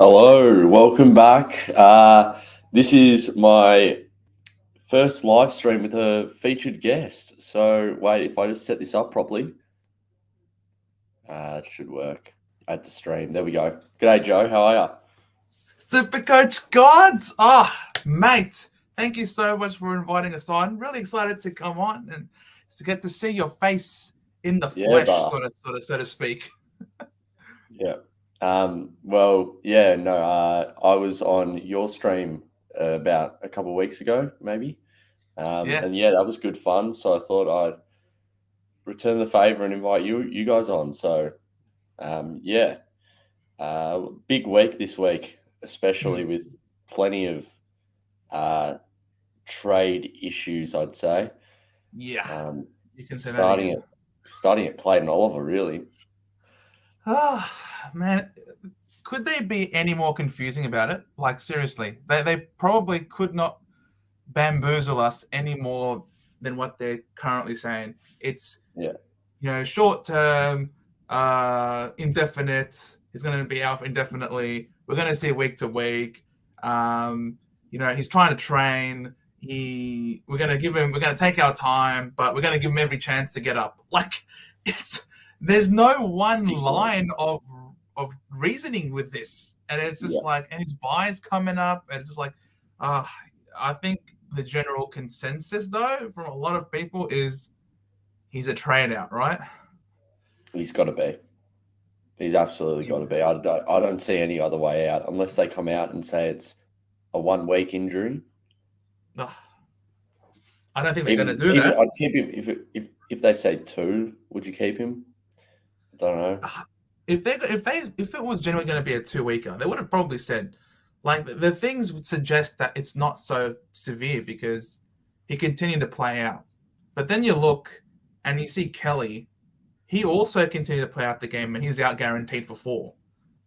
Hello, welcome back. This is my first live stream with a featured guest. So, wait, if I just set this up properly, it should work. Add to stream. There we go. G'day, Joe. How are you? SuperCoach Gods! Oh, mate, thank you so much for inviting us on. Really excited to come on and to get to see your face in the Yeah, flesh, bar. so to speak. Yeah. I was on your stream about a couple of weeks ago, maybe. And yeah, Yes. that was good fun. So I thought I'd return the favor and invite you guys on. So, yeah. Big week this week, especially Hmm. with plenty of trade issues, I'd say. Yeah, Um, you can say that starting again. at starting at Clayton Oliver, really. Oh, man, could they be any more confusing about it? Like, seriously, they probably could not bamboozle us any more than what they're currently saying. It's Yeah, short term, indefinite. He's going to be out indefinitely. We're going to see week to week. He's trying to train. We're going to give him. We're going to take our time, but we're going to give him every chance to get up. Like, it's there's no one ridiculous. line of reasoning with this, and it's just Yeah, like, and his buys coming up, and it's just like, uh, I think the general consensus though from a lot of people is he's a trade out, right? he's got to be. He's absolutely got to be. I don't see any other way out unless they come out and say it's a 1 week injury. Ugh, I don't think they're going to Even do even that. I'd keep him if they say 2. Would you keep him? I don't know. If it was generally going to be a 2 weeker, they would have probably said, like, the things would suggest that it's not so severe because he continued to play out. But then you look and you see Kelly, he also continued to play out the game and he's out guaranteed for 4.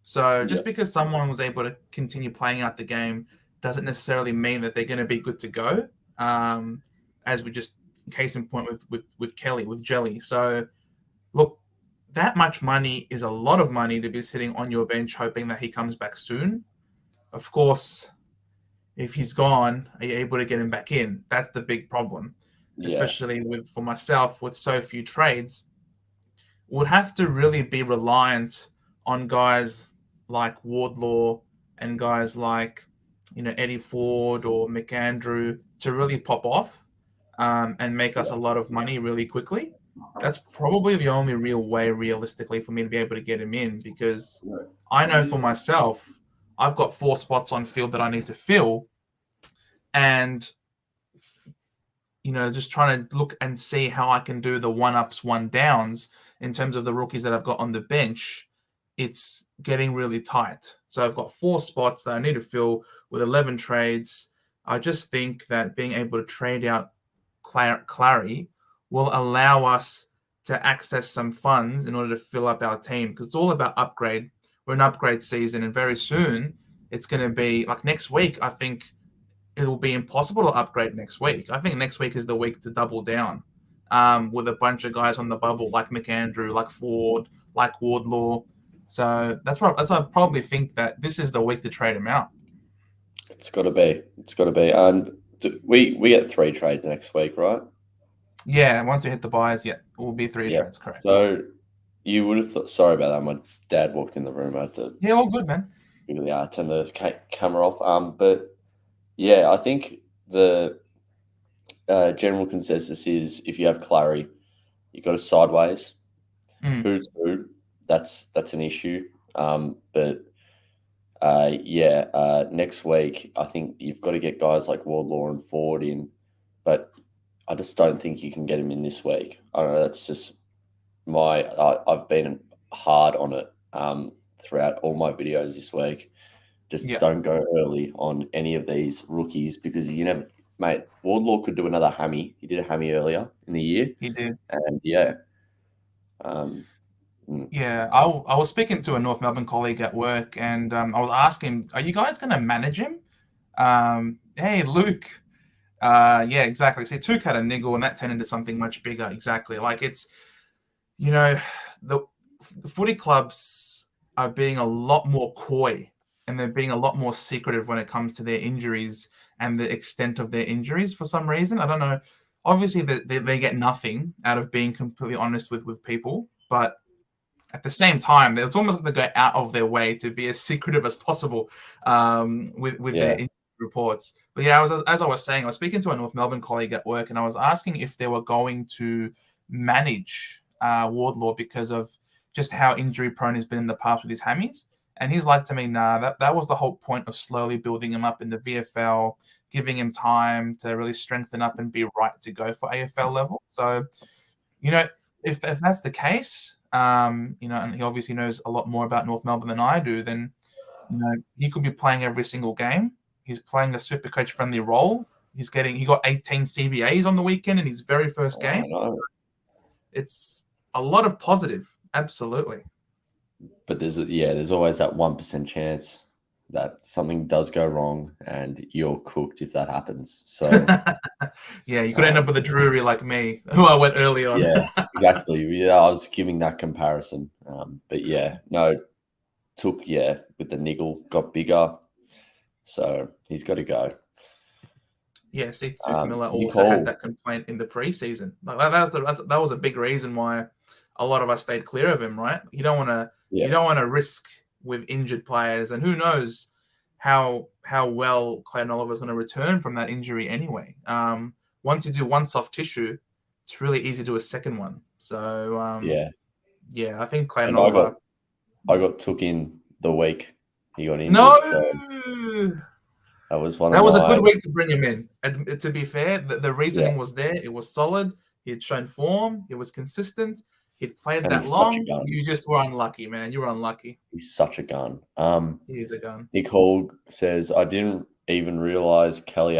So Yeah, just because someone was able to continue playing out the game doesn't necessarily mean that they're going to be good to go. Um, as we just case in point with Kelly with Jelly. So look, that much money is a lot of money to be sitting on your bench hoping that he comes back soon. Of course, if he's gone, are you able to get him back in? That's the big problem, yeah, especially for myself with so few trades. Would have to really be reliant on guys like Wardlaw and guys like Eddie Ford or McAndrew to really pop off and make us yeah. a lot of money really quickly. That's probably the only real way, realistically, for me to be able to get him in because I know for myself, I've got 4 spots on field that I need to fill, and just trying to look and see how I can do the one ups, one downs in terms of the rookies that I've got on the bench. It's getting really tight. So I've got 4 spots that I need to fill with 11 trades. I just think that being able to trade out Clary will allow us to access some funds in order to fill up our team because it's all about upgrade. We're in upgrade season, and very soon it's going to be like next week. I think it'll be impossible to upgrade next week. I think next week is the week to double down with a bunch of guys on the bubble like McAndrew, like Ford, like Wardlaw. So that's why I probably think that this is the week to trade him out. It's got to be. It's got to be. And we get 3 trades next week, right? Yeah, once you hit the buys, yeah, it will be 3 Yeah. trades, correct. So you would have thought. Sorry about that. My dad walked in the room. I had to Yeah, all good, man. quickly turn the camera off. But yeah, I think the general consensus is if you have Clary, you got a sideways. Mm. Who's who? That's an issue. But next week I think you've got to get guys like Wardlaw and Ford in, but I just don't think you can get him in this week. I don't know. That's just I've been hard on it throughout all my videos this week. Just Yeah, don't go early on any of these rookies because you never, mate. Wardlaw could do another hammy. He did a hammy earlier in the year, he did. and yeah, um, mm, Yeah, I was speaking to a North Melbourne colleague at work, and I was asking, "Are you guys going to manage him?" Hey, Luke. Yeah, exactly. See, Took had a niggle, and that turned into something much bigger. Exactly. Like it's you know the footy clubs are being a lot more coy and they're being a lot more secretive when it comes to their injuries and the extent of their injuries for some reason. I don't know. Obviously, they get nothing out of being completely honest with people, but at the same time, it's almost like they go out of their way to be as secretive as possible with their Yeah. injury reports. But yeah, as I was saying, I was speaking to a North Melbourne colleague at work, and I was asking if they were going to manage Wardlaw because of just how injury prone he's been in the past with his hammies. And he's like to me, nah, that was the whole point of slowly building him up in the VFL, giving him time to really strengthen up and be right to go for AFL level. So, you know, if that's the case, and he obviously knows a lot more about North Melbourne than I do, then, he could be playing every single game. He's playing a SuperCoach friendly role. He got 18 CBAs on the weekend in his very first I game. know. It's a lot of positive. Absolutely. But there's always that 1% chance that something does go wrong and you're cooked if that happens. So Yeah, you could end up with a Drury like me, who I went early on. yeah, exactly. Yeah, I was giving that comparison. But yeah, no, with the niggle, got bigger. So he's got to go. Yeah, see, Tuke Miller also had Nicole, that complaint in the preseason. Like that was a big reason why a lot of us stayed clear of him, right? You yeah, don't want to risk with injured players, and who knows how well Clayton Oliver's going to return from that injury anyway. Once you do one soft tissue, it's really easy to do a second one. So yeah. yeah, I think Clayton And Oliver. I got took in the week he got No, injured. So that was one of that was a my good week to bring him in. And to be fair, the yeah. reasoning was there. It was solid. He had shown form. It was consistent. He'd played And that he's such a long. gun. You just were unlucky, man. You were unlucky. He's such a gun. He is a gun. Nicole says, I didn't even realize Kelly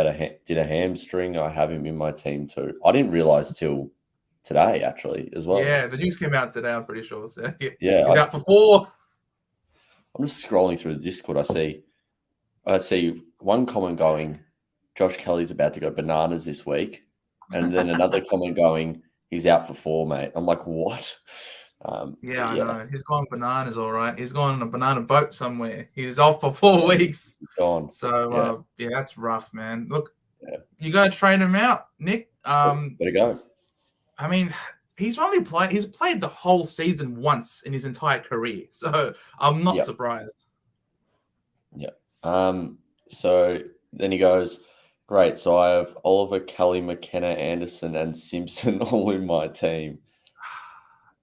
did a hamstring. I have him in my team too. I didn't realize till today, actually, as well. Yeah, the news came out today, I'm pretty sure. So yeah, Yeah, he's out for 4. I'm just scrolling through the Discord. I see one comment going, Josh Kelly's about to go bananas this week. And then another comment going, he's out for 4, mate. I'm like, what? Yeah, But I yeah, know. He's gone bananas, all right. He's gone on a banana boat somewhere. He's off for 4 weeks. he's gone. So Yeah, yeah, that's rough, man. Look, yeah. you gotta train him out, Nick. Better go. I mean, he's played the whole season once in his entire career, so I'm not Yeah. surprised. Yeah. So then he goes, great. So I have Oliver, Kelly, McKenna, Anderson, and Simpson all in my team.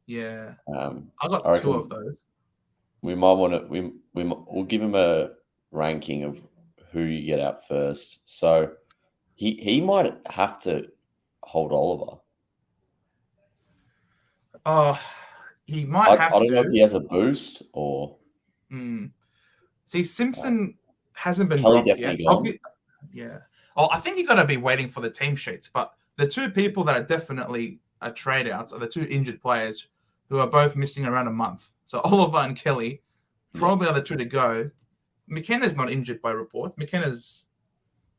Yeah, I I got 2 of reckon those. we might want to we'll give him a ranking of who you get out first. So he might have to hold Oliver. Oh, he might I have don't know if to. he has a boost or See, Simpson hasn't been Kelly dropped yet. definitely gone. Yeah. Oh, I think you got to be waiting for the team sheets. But the 2 people that are definitely trade outs are the 2 injured players who are both missing around a month. So Oliver and Kelly probably are the 2 to go. McKenna's not injured by reports. McKenna's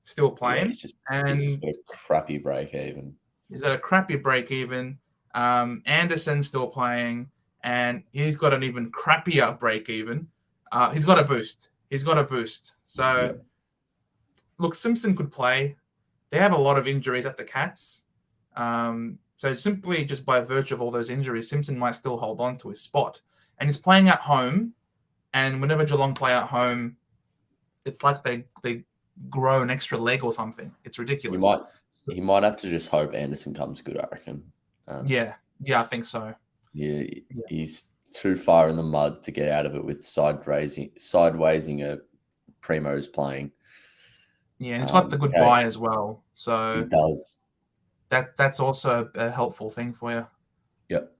still Yeah, playing, he's and got a crappy break even. he's got a crappy break even. Anderson's still playing, and he's got an even crappier break even. He's got a boost. So, Yeah. look, Simpson could play. They have a lot of injuries at the Cats. So simply just by virtue of all those injuries, Simpson might still hold on to his spot. And he's playing at home. And whenever Geelong play at home, it's like they grow an extra leg or something. It's ridiculous. He might have to just hope Anderson comes good, I reckon. Yeah, I think so. Yeah, he's too far in the mud to get out of it with sidewaysing a Primo's playing. Yeah, and he's got the good Okay, buy as well. he So does. that's also a helpful thing for you. Yep.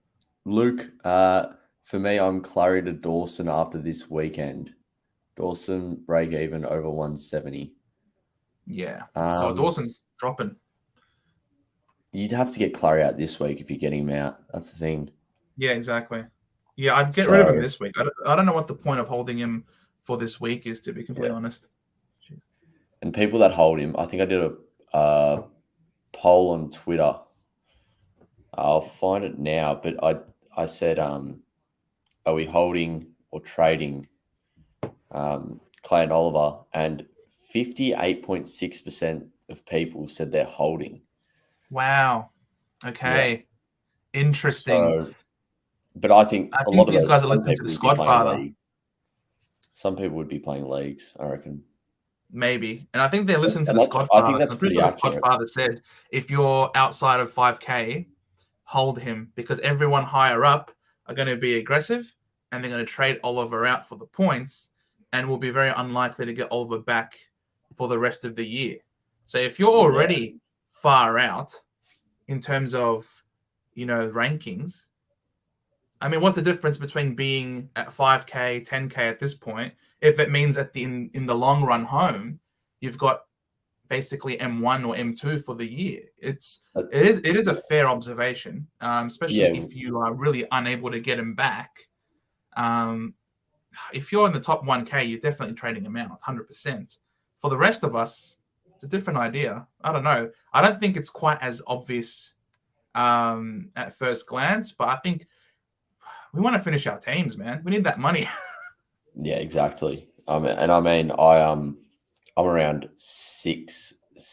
Luke, for me, I'm Clary to Dawson after this weekend. Dawson break even over 170. Yeah. Um, Dawson's dropping. You'd have to get Clary out this week if you get him out. That's the thing. Yeah, exactly. Yeah, I'd get rid of So him this week. I don't know what the point of holding him for this week is, to be completely honest. and people that hold him, I think I did a poll on Twitter. I'll find it now, but I said, are we holding or trading Clay and Oliver, and 58.6% of people said they're holding. Wow. Yeah. Okay. Interesting. So, but I think I a think lot of these it, guys are some listening to people the would be playing Squadfather, league. Some people would be playing leagues, I reckon. maybe. And I think they're listening to And the that's, I Squadfather think because that's I'm pretty pretty sure the accurate. Squadfather said if you're outside of 5K, hold him because everyone higher up are going to be aggressive and they're going to trade Oliver out for the points and will be very unlikely to get Oliver back for the rest of the year. So if you're Yeah. already far out in terms of, rankings, I mean, what's the difference between being at 5K, 10K at this point? If it means that in the long run home, you've got basically M1 or M2 for the year. Uh, It is a fair observation, especially yeah. if you are really unable to get him back. Um, if you're in the top 1K, you're definitely trading him out 100%. For the rest of us, it's a different idea. I don't know. I don't think it's quite as obvious at first glance, but I think we want to finish our teams, man. We need that money. Yeah, exactly. And I mean, I'm around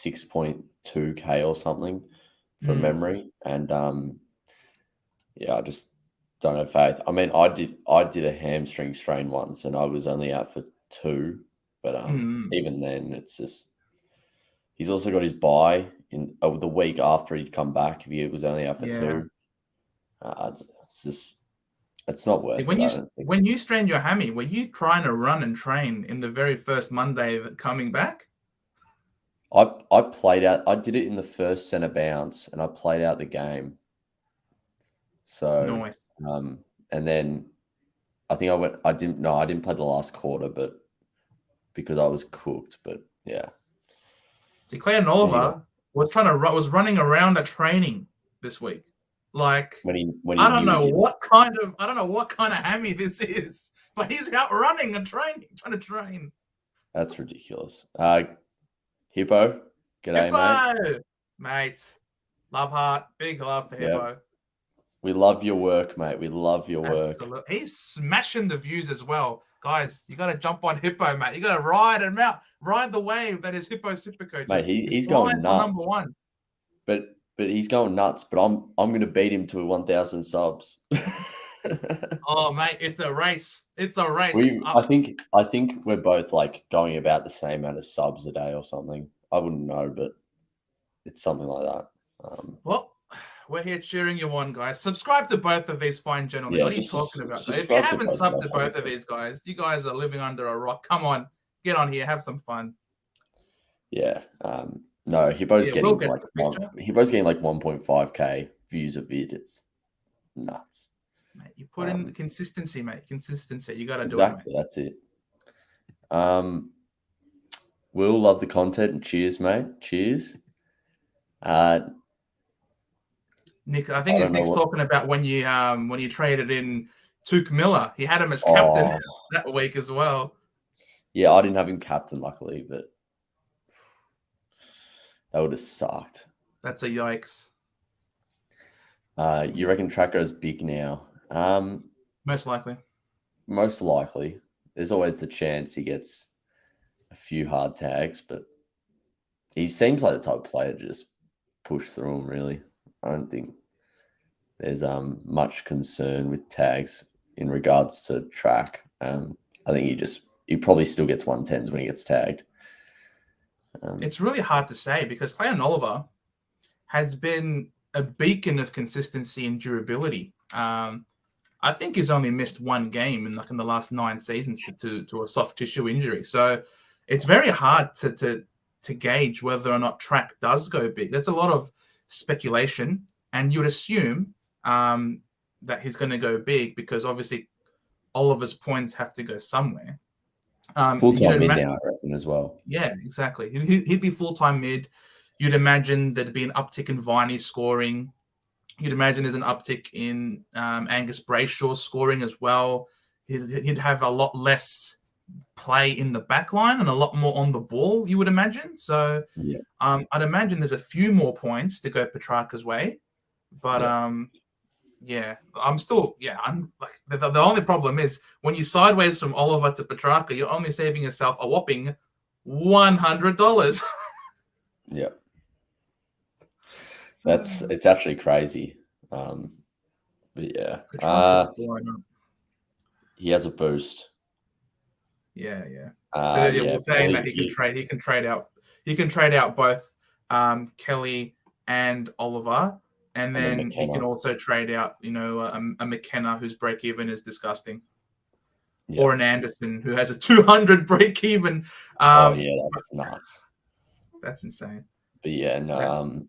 6.2K or something from memory, and yeah, I just don't have faith. I mean, I did a hamstring strain once, and I was only out for 2, but even then, it's just he's also got his bye in the week after he'd come back. If he was only out for Yeah. 2, it's just it's not See, worth it. when you I don't think. when you strained your hammy, were you trying to run and train in the very first Monday coming back? I played out. I did it in the first centre bounce, and I played out the game. So, Nice. and then I think I went. I didn't. No, I didn't play the last quarter, but because I was cooked. But yeah. See, Claire Anyway, Nova was running around a training this week. Like, when he I don't knew know he what kind of hammy this is, but he's out running and training, trying to train. that's ridiculous. Hippo, g'day, mate. Hippo, mate, love heart, big love for Yeah, Hippo. we love your work, mate. We love your work, Absolutely. He's smashing the views as well. Guys, you got to jump on Hippo, mate. You got to ride him out. Ride the wave that is Hippo SuperCoach. mate. He's He's flying going for number nuts, one. but he's going nuts. But I'm going to beat him to 1,000 subs. Oh, mate, it's a race. It's a race. I think we're both like going about the same amount of subs a day or something. I wouldn't know, but it's something like that. Well, we're here cheering you on, guys. Subscribe to both of these fine gentlemen. Yeah, What are you just talking about? If you subscribe to haven't both of subbed to us, both of obviously. these guys, you guys are living under a rock. Come on, get on here, have some fun. Yeah. No, Hippo's Yeah, we'll getting get like the one. picture. Hippo's getting like 1.5K views a vid. It's nuts. Mate, you put in consistency, mate. Consistency. You got to do it, mate. Exactly. That's it. Will, love the content and cheers, mate. Cheers. Nick, I think I it's don't know Nick's what. talking about when you traded in Tuke Miller. He had him as captain Oh, that week as well. yeah. I didn't have him captain, luckily, but that would have sucked. That's a yikes. You reckon Tracko's big now? Most likely. Most likely. There's always the chance he gets a few hard tags, but he seems like the type of player to just push through them, really. I don't think there's much concern with tags in regards to track. I think he probably still gets 110s when he gets tagged. It's really hard to say because Clayton Oliver has been a beacon of consistency and durability. I think he's only missed one game in the last 9 seasons to a soft tissue injury. So it's very hard to gauge whether or not track does go big. That's a lot of speculation, and you'd assume that he's going to go big because obviously Oliver's points have to go somewhere. Full-time mid now, I reckon, as well. Yeah, exactly. He'd be full-time mid. You'd imagine there'd be an uptick in Viney's scoring. You'd imagine there's an uptick in Angus Brayshaw's scoring as well. He'd have a lot less play in the back line and a lot more on the ball, you would imagine. So Yeah. I'd imagine there's a few more points to go Petrarca's way. But Yeah, I'm still. Yeah, I'm like the only problem is when you sideways from Oliver to Petrarca, you're only saving yourself a whopping $100. Yeah, it's actually crazy. But yeah, Petrarca's blown up. he has a boost. Yeah, yeah. So yeah, Yeah, we're saying probably that he can trade out both Kelly and Oliver, and and then then he can McKenna. also trade out a McKenna whose break even is disgusting, Yeah. or an Anderson who has a 200 break even. Oh yeah, that's nuts. That's insane. But yeah, no, That,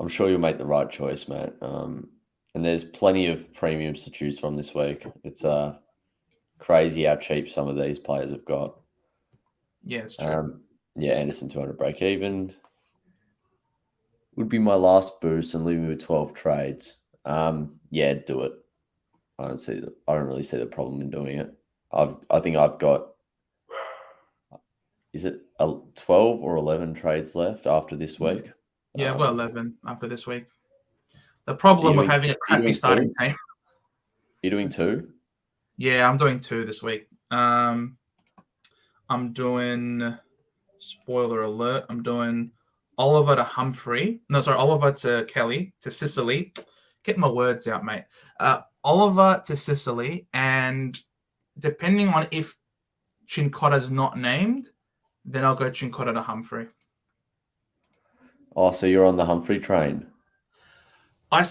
I'm sure you'll make the right choice, mate. And there's plenty of premiums to choose from this week. It's crazy how cheap some of these players have got. yeah, it's true. Yeah, Anderson 200 break even would be my last boost and leave me with 12 trades. Yeah, do it. I don't really see the problem in doing it. I think I've got, is it 12 or 11 trades left after this week? Yeah, I've got Are 11 after this week. The you problem with doing having a are you crappy doing starting two? team. You're doing two? Yeah, I'm doing 2 this week. I'm doing, spoiler alert, I'm doing Oliver to Humphrey. No, sorry, Oliver to Kelly to Sicily. Get my words out, mate. Oliver to Sicily, and depending on if Chincotta's not named, then I'll go Chincotta to Humphrey. Oh, so you're on the Humphrey train. I'm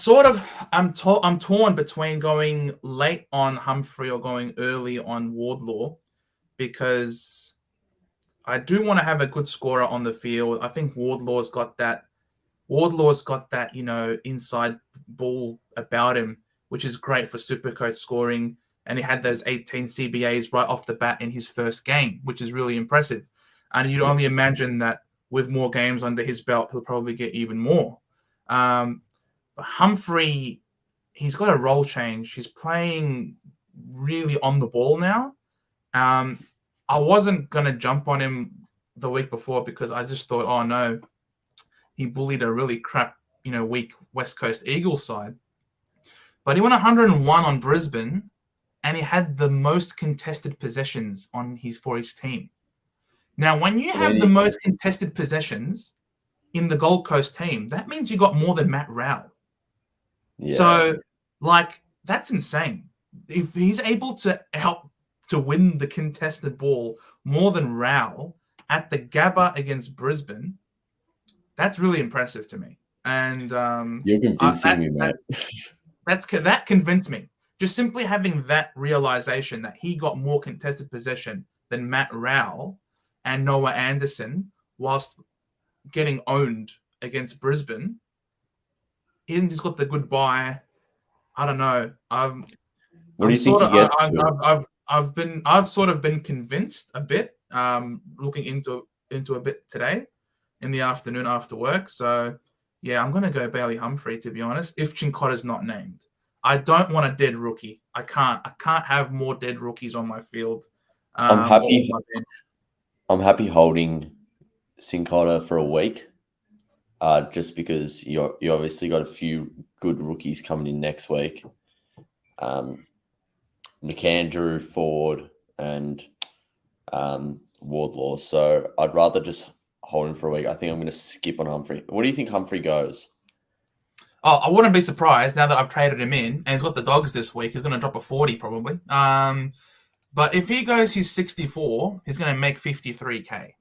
torn between going late on Humphrey or going early on Wardlaw, because I do want to have a good scorer on the field. I think Wardlaw's got that, inside ball about him, which is great for Supercoach scoring. And he had those 18 CBAs right off the bat in his first game, which is really impressive. And you'd Yeah. only imagine that with more games under his belt, he'll probably get even more. But Humphrey, he's got a role change. He's playing really on the ball now. I wasn't going to jump on him the week before because I just thought, oh no, he bullied a really crap, weak West Coast Eagles side. But he went 101 on Brisbane, and he had the most contested possessions for his team. Now, when you have the most contested possessions in the Gold Coast team, that means you got more than Matt Rowell. Yeah. So, that's insane. If he's able to help to win the contested ball more than Rowell at the Gabba against Brisbane, that's really impressive to me. And You're convincing me, mate. that convinced me. Just simply having that realization that he got more contested possession than Matt Rowell and Noah Anderson whilst getting owned against Brisbane. He's got the goodbye. I don't know. What do you think he gets? I've sort of been convinced a bit. Looking into a bit today in the afternoon after work. So yeah, I'm gonna go Bailey Humphrey, to be honest. If Chincotta's not named, I don't want a dead rookie. I can't have more dead rookies on my field. I'm Or happy. on my bench. I'm happy holding Cincotta for a week, just because you obviously got a few good rookies coming in next week. McAndrew, Ford, and Wardlaw. So I'd rather just hold him for a week. I think I'm going to skip on Humphrey. What do you think Humphrey goes? Oh, I wouldn't be surprised now that I've traded him in, and he's got the Dogs this week. He's going to drop a 40 probably. But if he goes his 64, he's going to make 53K,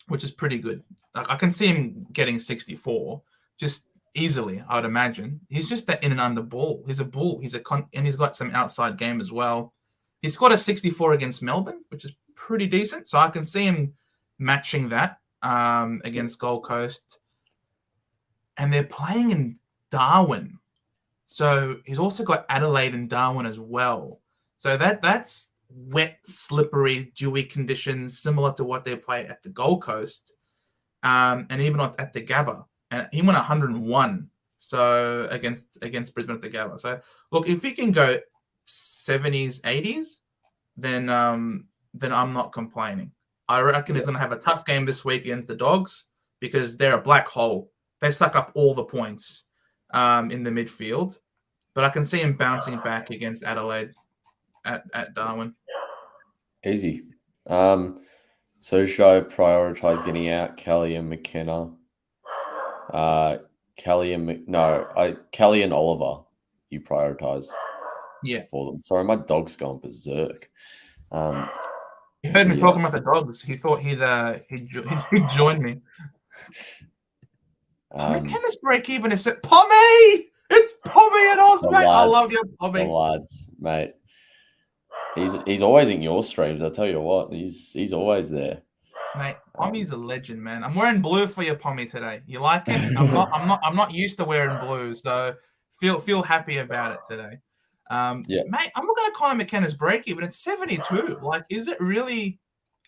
which is pretty good. I can see him getting 64 just easily, I would imagine. He's just that in and under ball. He's a bull. And he's got some outside game as well. He scored a 64 against Melbourne, which is pretty decent. So I can see him matching that against Gold Coast. And they're playing in Darwin. So he's also got Adelaide and Darwin as well. So that's wet, slippery, dewy conditions, similar to what they play at the Gold Coast, and even at the Gabba. And he went 101 so against Brisbane at the Gabba. So look, if he can go 70s, 80s, then I'm not complaining. I reckon he's going to have a tough game this week against the Dogs because they're a black hole. They suck up all the points. in the midfield, but I can see him bouncing back against Adelaide at Darwin. Easy. So should I prioritize getting out Kelly and McKenna? Kelly and Oliver. You prioritize Yeah. for them. Sorry, my dog's gone berserk. He heard me Yeah. talking about the dogs. He thought he'd join me. McKenna's break even is set. Pommy! It's Pommy and Oz, mate. I love you, Pommy. The lads, mate. He's always in your streams. I tell you what, he's always there. Mate, Pommy's a legend, man. I'm wearing blue for you, Pommy, today. You like it? I'm not used to wearing blue, so feel happy about it today. Yeah. Mate, I'm looking at Connor McKenna's break even. It's 72. Like, is it really?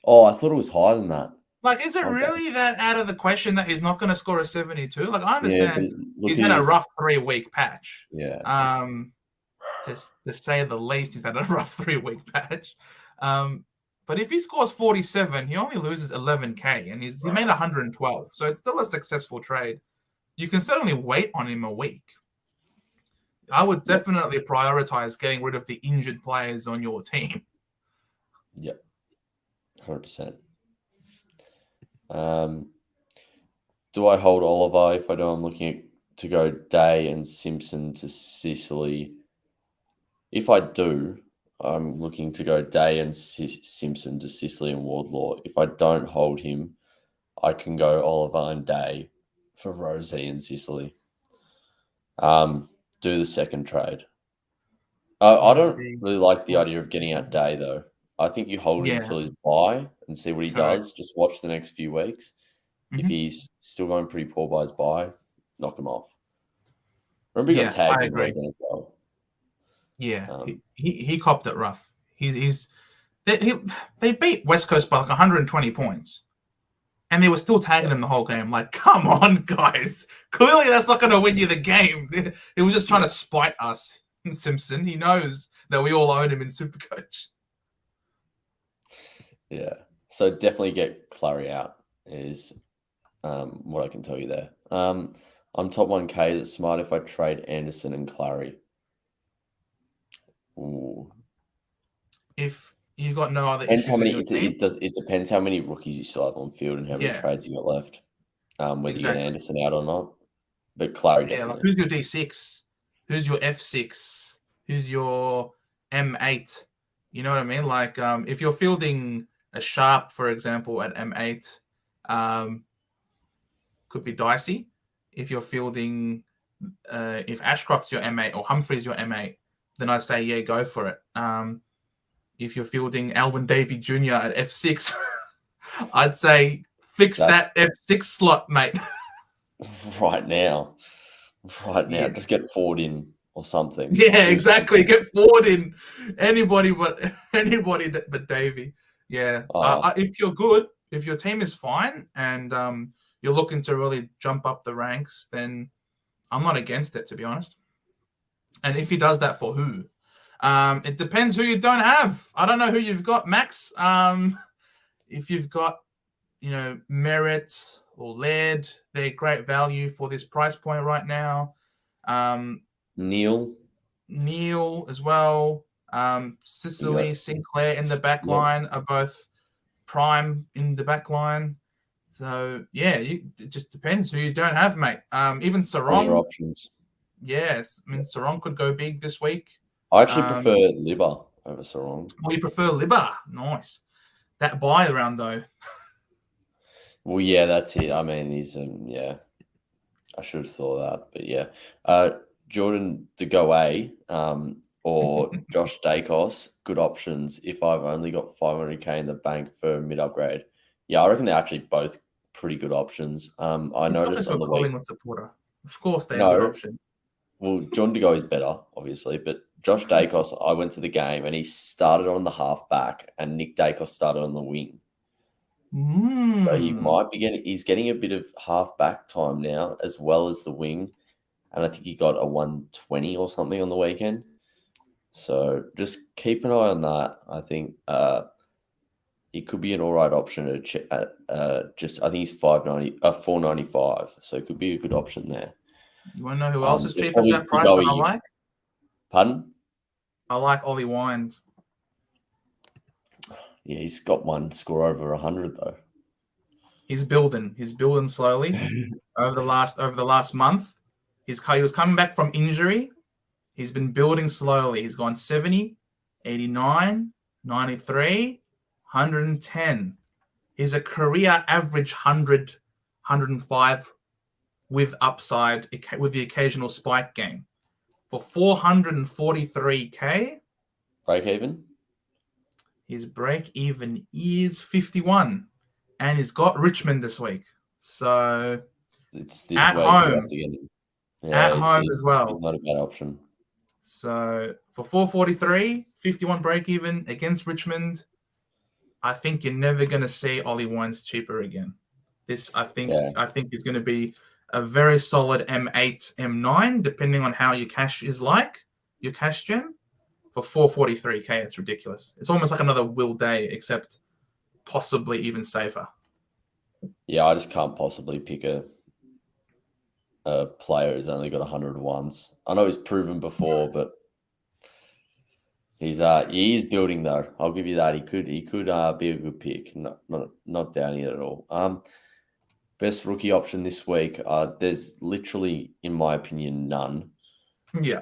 Oh, I thought it was higher than that. Like, is it really that out of the question that he's not going to score a 72? Like, I understand he's had a rough 3-week patch. Yeah. To say the least, he's had a rough 3-week patch. But if he scores 47, he only loses 11K, and he made 112. So it's still a successful trade. You can certainly wait on him a week. I would definitely prioritize getting rid of the injured players on your team. Yep. 100%. Do I hold Oliver? If I do, I'm looking to go Day and Simpson to Sicily. If I do, I'm looking to go Day and Simpson to Sicily and Wardlaw. If I don't hold him, I can go Oliver and Day for Rosie and Sicily. Do the second trade. I don't really like the idea of getting out Day, though. I think you hold him until his bye and see what he does. Just watch the next few weeks. Mm-hmm. If he's still going pretty poor by his bye, knock him off. Remember he got tagged in Rosen as well. Yeah, he copped it rough. They beat West Coast by like 120 points, and they were still tagging him the whole game. Like, come on, guys! Clearly, that's not going to win you the game. He was just trying to spite us. Simpson, he knows that we all own him in SuperCoach. Yeah, so definitely get Clary out is what I can tell you there. I'm top 1K. Is it smart if I trade Anderson and Clary? Ooh. If you've got no other issues with your team? It depends how many rookies you still have on field and how many trades you got left. Whether you get Anderson out or not. But Clary definitely. Like, who's your D6? Who's your F6? Who's your M8? You know what I mean? Like, if you're fielding a Sharp, for example, at M8, could be dicey. If you're fielding, if Ashcroft's your M8 or Humphrey's your M8, then I'd say, yeah, go for it. If you're fielding Alwyn Davey Jr. at F6, I'd say fix that F6 slot, mate. Right now. Just get Ford in or something. Yeah, exactly. Get Ford in. Anybody but Davey. Yeah. If you're good, if your team is fine and you're looking to really jump up the ranks, then I'm not against it, to be honest. And if he does that for who? It depends who you don't have. I don't know who you've got, Max. If you've got, Merritt or Laird, they're great value for this price point right now. Neil as well. Sicily, Sinclair in the back line are both prime in the back line. So, yeah, it just depends who you don't have, mate. Even Sarong. Options. Yes. I mean, Sarong could go big this week. I actually prefer Libba over Sarong. Oh, you prefer Libba? Nice. That buy around, though. Well, yeah, that's it. I mean, he's, I should have thought that. But, yeah. Jordan DeGoe or Josh Dacos, good options if I've only got 500K in the bank for mid-upgrade. Yeah, I reckon they're actually both pretty good options. I noticed on the week. Supporter. Of course, they are good options. Well, John DeGoe is better, obviously, but Josh Dacos, I went to the game and he started on the half-back and Nick Dacos started on the wing. So he might be he's getting a bit of half-back time now as well as the wing. And I think he got a 120 or something on the weekend. So just keep an eye on that. I think it could be an all right option at I think he's 495. So it could be a good option there. You want to know who else is They'll cheap at probably that price that I Joey. like? Pardon? I like Ollie Wines. Yeah, he's got one score over 100 though. He's building. He's building slowly over the last month. He was coming back from injury. He's been building slowly. He's gone 70, 89, 93, 110. He's a career average 100, 105 with upside, with the occasional spike game. For 443K, Break even? his break even is 51. And he's got Richmond this week. So It's this at week you have home, to get him. at Yeah, home as well. not a bad option. So for 443, 51 break even against Richmond, I think you're never going to see Ollie Wines cheaper again. This, I think is going to be a very solid M8, M9, depending on how your cash is like, your cash gem. For 443K, it's ridiculous. It's almost like another Will Day, except possibly even safer. Yeah, I just can't possibly pick a player who's only got 100 once. I know he's proven before, but he is building though. I'll give you that. He could be a good pick. Not doubting it at all. Best rookie option this week. There's literally, in my opinion, none. Yeah.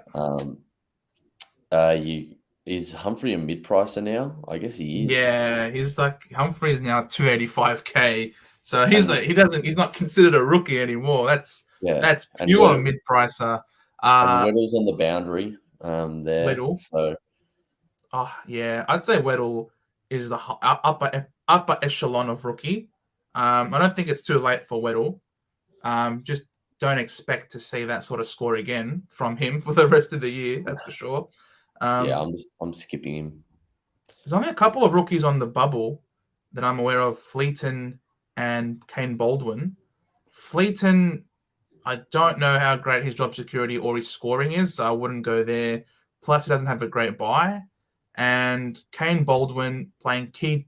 Is Humphrey a mid-pricer now? I guess he is. Yeah, he's like Humphrey is now 285K. So he's not considered a rookie anymore. That's pure mid-pricer. And Weddle's on the boundary there. Weddle. So yeah, I'd say Weddle is the upper echelon of rookie. I don't think it's too late for Weddle. Just don't expect to see that sort of score again from him for the rest of the year. That's for sure. I'm skipping him. There's only a couple of rookies on the bubble that I'm aware of, Fleeton and Kane Baldwin. Fleeton, I don't know how great his job security or his scoring is, so I wouldn't go there. Plus, he doesn't have a great buy. And Kane Baldwin playing key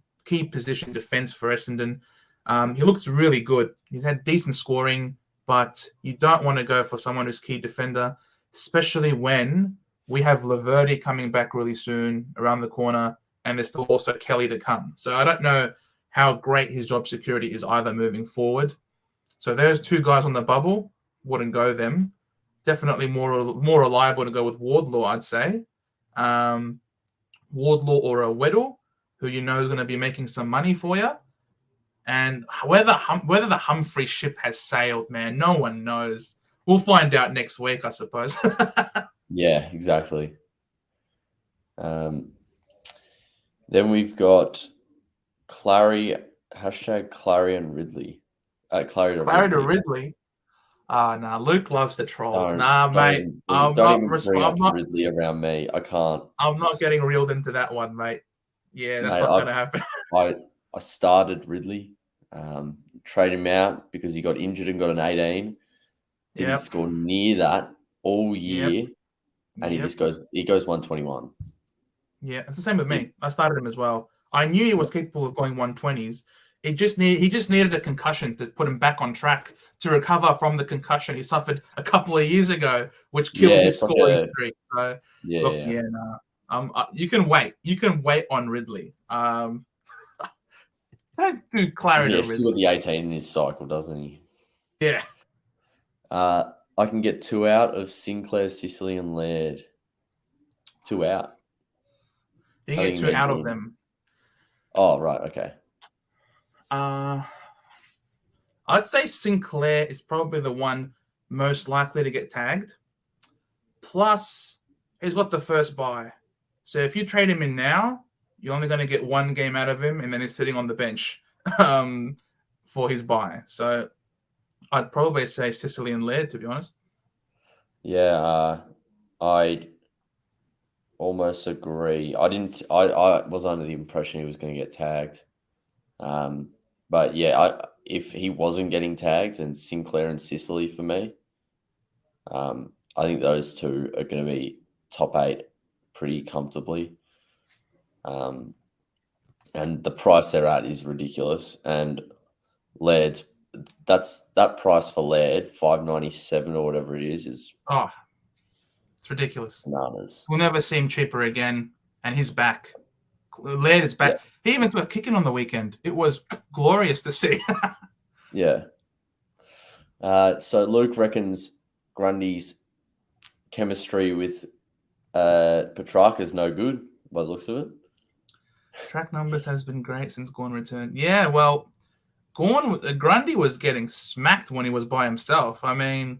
position defense for Essendon. He looks really good. He's had decent scoring, but you don't want to go for someone who's key defender, especially when we have Laverty coming back really soon around the corner, and there's still also Kelly to come. So I don't know how great his job security is either moving forward. So there's two guys on the bubble. Wouldn't go them. Definitely more reliable to go with Wardlaw, I'd say. Wardlaw or a Weddle, who you know is going to be making some money for you. And whether the Humphrey ship has sailed, man, no one knows. We'll find out next week, I suppose. Yeah, exactly. Then we've got Clary, #Clary and Ridley. Clary to Ridley. Nah, Luke loves to troll. Mate. I'm don't even bring up Ridley around me. I can't. I'm not getting reeled into that one, mate. Yeah, that's not going to happen. I started Ridley, trade him out because he got injured and got an 18. Didn't score near that all year, and he goes 121. Yeah, it's the same with me. I started him as well. I knew he was capable of going 120s. He just needed a concussion to put him back on track to recover from the concussion he suffered a couple of years ago, which killed his scoring streak. So you can wait. You can wait on Ridley. Don't do Clary to Ridley. He's got the 18 in his cycle, doesn't he? Yeah. I can get 2 out of Sinclair, Sicily, and Laird. 2 out. You can get 2 out of them. Oh, right. Okay. I'd say Sinclair is probably the one most likely to get tagged. Plus, he's got the first buy. So if you trade him in now, you're only going to get 1 game out of him, and then he's sitting on the bench for his buy. So I'd probably say Sicily and Laird, to be honest. Yeah, I almost agree. I was under the impression he was going to get tagged. But yeah, if he wasn't getting tagged, then Sinclair and Sicily for me. I think those two are going to be top 8 pretty comfortably. And the price they're at is ridiculous. And Laird's that price for Laird, 597 or whatever it is Oh, it's ridiculous. bananas. We'll never see him cheaper again, and he's back. Laird is Yeah, back. He even took a kicking on the weekend. It was glorious to see. yeah. So Luke reckons Grundy's chemistry with Petrarca's no good by the looks of it. Track numbers has been great since Gorn returned. Yeah, well, Grundy was getting smacked when he was by himself. I mean,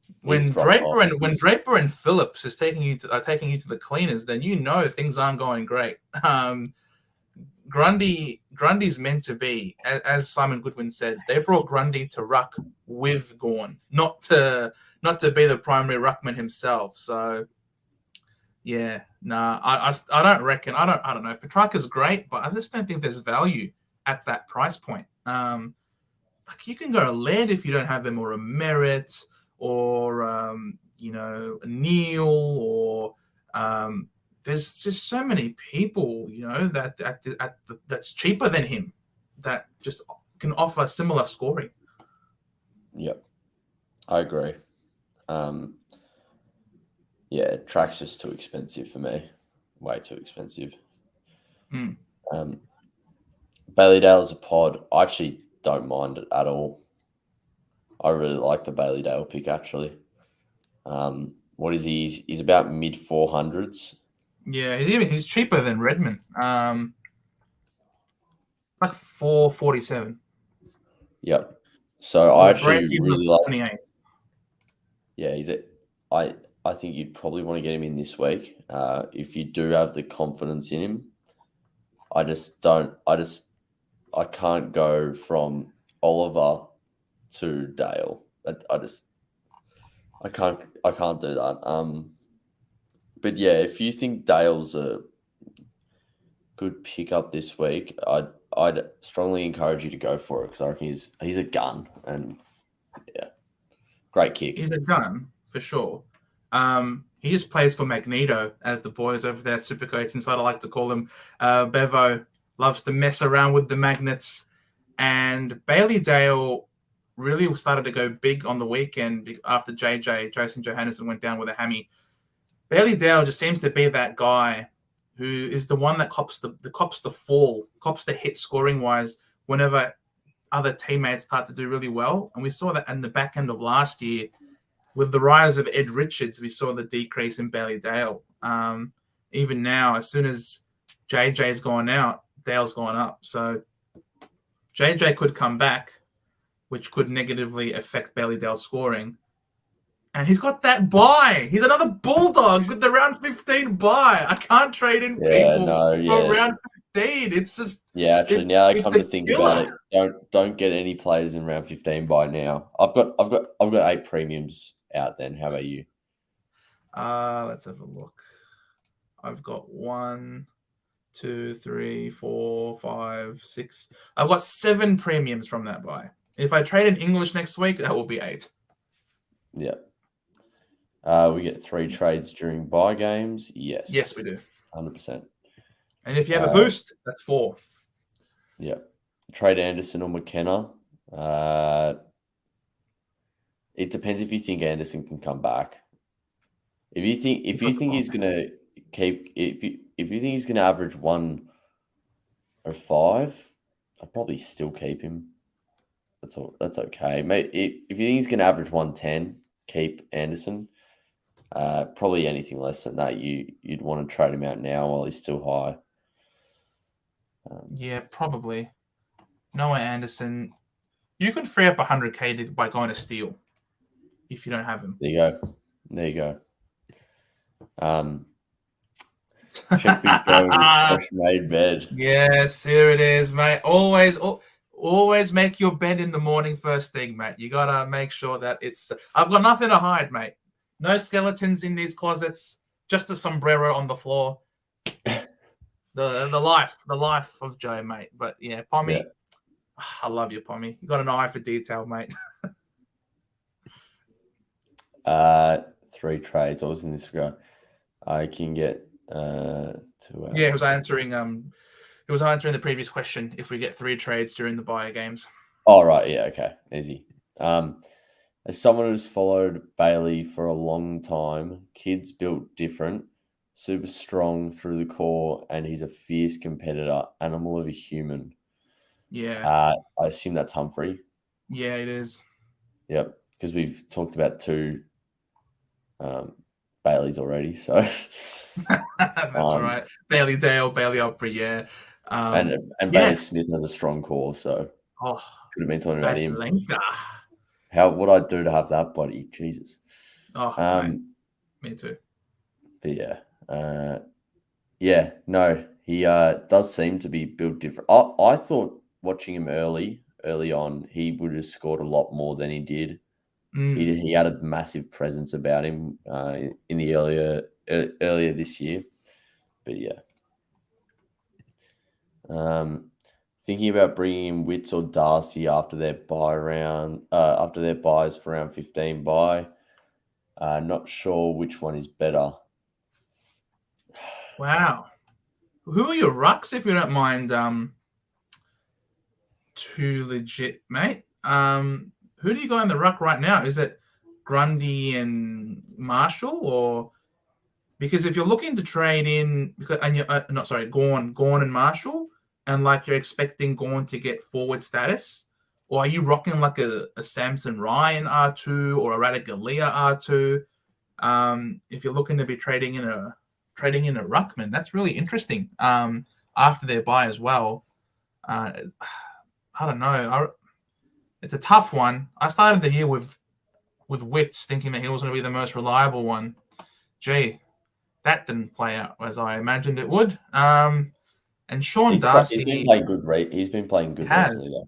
He's when dropped off. Draper and Phillips is taking you to the cleaners, then you know things aren't going great. Grundy's meant to be, as Simon Goodwin said, they brought Grundy to ruck with Gorn, not to be the primary ruckman himself. So yeah, nah, I don't reckon. I don't know. Petrarca's great, but I just don't think there's value at that price point. Like you can go to Laird if you don't have him, or a Merritt, or a Neil, or there's just so many people, that's cheaper than him that just can offer similar scoring. Yep, I agree. Yeah, track's just too expensive for me. Way too expensive. Mm. Baileydale's a pod. I actually don't mind it at all. I really like the Baileydale pick, actually. What is he? He's about mid 400s. Yeah, he's cheaper than Redmond. Like 447. Yep. So I With a actually break even of really like. 28. Yeah, I think you'd probably want to get him in this week. If you do have the confidence in him, I can't go from Oliver to Dale. I can't do that. But yeah, if you think Dale's a good pickup this week, I'd strongly encourage you to go for it because I reckon he's a gun and yeah, great kick. He's a gun for sure. He just plays for Magneto, as the boys over there, SuperCoach inside I like to call him. Bevo loves to mess around with the magnets, and Bailey Dale really started to go big on the weekend after Jason Johannesson went down with a hammy. Bailey Dale just seems to be that guy who is the one that cops the fall, cops the hit scoring wise whenever other teammates start to do really well. And we saw that in the back end of last year with the rise of Ed Richards. We saw the decrease in Bailey Dale. Even now, as soon as JJ's gone out, Dale's gone up. So JJ could come back, which could negatively affect Bailey Dale's scoring. And he's got that buy. He's another bulldog with the round 15 buy. I can't trade in people for round 15. It's just actually now I come to think about it. Don't get any players in round 15 by now. I've got 8 premiums out then. How about you? Let's have a look. I've got 1, 2, 3, 4, 5, 6. I've got 7 premiums from that buy. If I trade in English next week, that will be 8. Yeah. We get 3 trades during buy games. Yes. Yes, we do. 100%. And if you have a boost, that's 4. Yeah. Trade Anderson or McKenna. It depends if you think Anderson can come back. If you think he's gonna keep, if you think he's gonna average 105, I'd probably still keep him. That's okay. Mate, if you think he's gonna average 110, keep Anderson. Probably anything less than that, you'd want to trade him out now while he's still high. Yeah, probably. Noah Anderson. You can free up 100K by going to steal if you don't have him. There you go. Check Big Joe in his fresh made bed. Yes, here it is, mate. Always make your bed in the morning first thing, mate. You gotta make sure that it's. I've got nothing to hide, mate. No skeletons in these closets. Just a sombrero on the floor. The life of Joe, mate. But yeah, Pommy, yeah. I love you, Pommy. You got an eye for detail, mate. 3 trades. I was in this guy. I can get to. Yeah, he was answering. He was answering the previous question. If we get 3 trades during the buyer games. Oh, right. Yeah. Okay. Easy. As someone who's followed Bailey for a long time, kid's built different, super strong through the core, and he's a fierce competitor, animal of a human. Yeah, I assume that's Humphrey. yeah, it is. Yep. Because we've talked about two Baileys already. So, That's um, right. Bailey Dale, Bailey Opry, yeah. and Yeah. Bailey Smith has a strong core, so Oh, could have been talking about him. Vaselenka. How would I do to have that body? Jesus. Oh, mate, Um, me too. but yeah, no, he does seem to be built different. I thought watching him early on, he would have scored a lot more than he did. Mm. He had a massive presence about him in the earlier this year. But yeah, thinking about bringing in Witts or Darcy after their after their buys for round 15 buy. Not sure which one is better. Wow. Who are your rucks, if you don't mind? Too legit, mate. Who do you got in the ruck right now? Is it Grundy and Marshall, or because if you're looking to trade in, because and you're not sorry, Gorn and Marshall, and like you're expecting Gorn to get forward status, or are you rocking like a Samson Ryan R2 or a Radaglia R2? If you're looking to be trading in a ruckman, that's really interesting. After their buy as well, uh, I don't know. It's a tough one. I started the year with Wits, thinking that he was going to be the most reliable one. Gee, that didn't play out as I imagined it would. And Sean He's been Darcy playing good. He's been playing good recently has, though.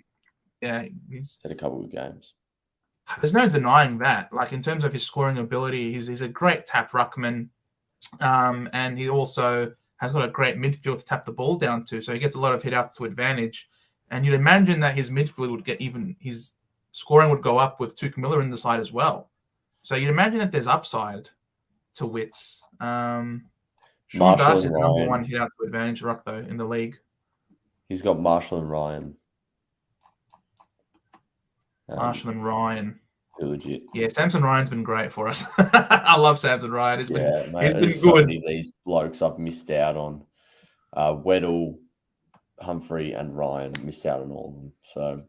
yeah, He's had a couple of games. there's no denying that. Like in terms of his scoring ability, he's a great tap ruckman, and he also has got a great midfield to tap the ball down to. So he gets a lot of hit outs to advantage. And you'd imagine that his midfield would get his scoring would go up with Tuke Miller in the side as well. So you'd imagine that there's upside to Wits. Sean Marshall Darcy and is the number one Ryan. hit out to advantage ruck though in the league. He's got Marshall and Ryan. Marshall and Ryan. They're legit. Yeah, Samson Ryan's been great for us. I love Samson Ryan. Yeah, He's mate. been There's so good. many of these blokes I've missed out on. Weddle, Humphrey, and Ryan. I missed out on all of them. So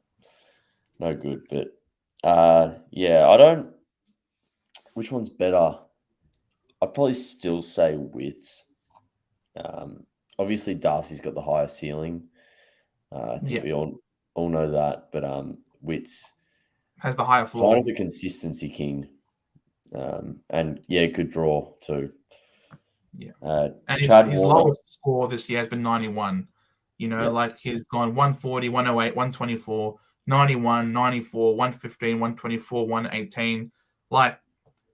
no good. But yeah, I don't. Which one's better? I'd probably still say Wits. Obviously, Darcy's got the higher ceiling. I think Yeah, we all know that. But Wits has the higher kind floor. of a consistency king. And yeah, good draw too. Yeah. And Chad his Warner. lowest score this year has been 91. You know, Yeah. like he's gone 140, 108, 124, 91, 94, 115, 124, 118. Like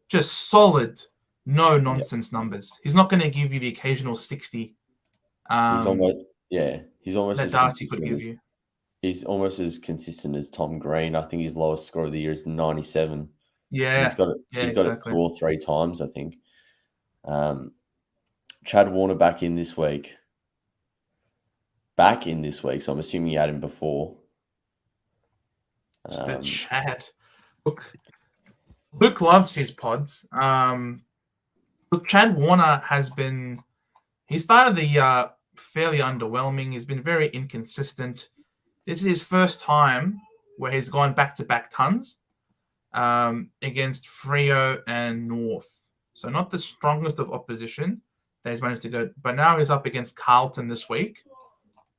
just solid, no nonsense numbers. He's not going to give you the occasional 60 He's almost that as Darcy could consistent give as you. he's almost as consistent as Tom Green. I think his lowest score of the year is 97. And Yeah. Yeah, he's got it exactly. 2 or 3 times, I think. Chad Warner back in this week. So I'm assuming you had him before. The Chad. Luke loves his pods. Look, Chad Warner he started the year fairly underwhelming. He's been very inconsistent. This is his first time where he's gone back-to-back tons against Freo and North. So not the strongest of opposition that he's managed to go. But now he's up against Carlton this week,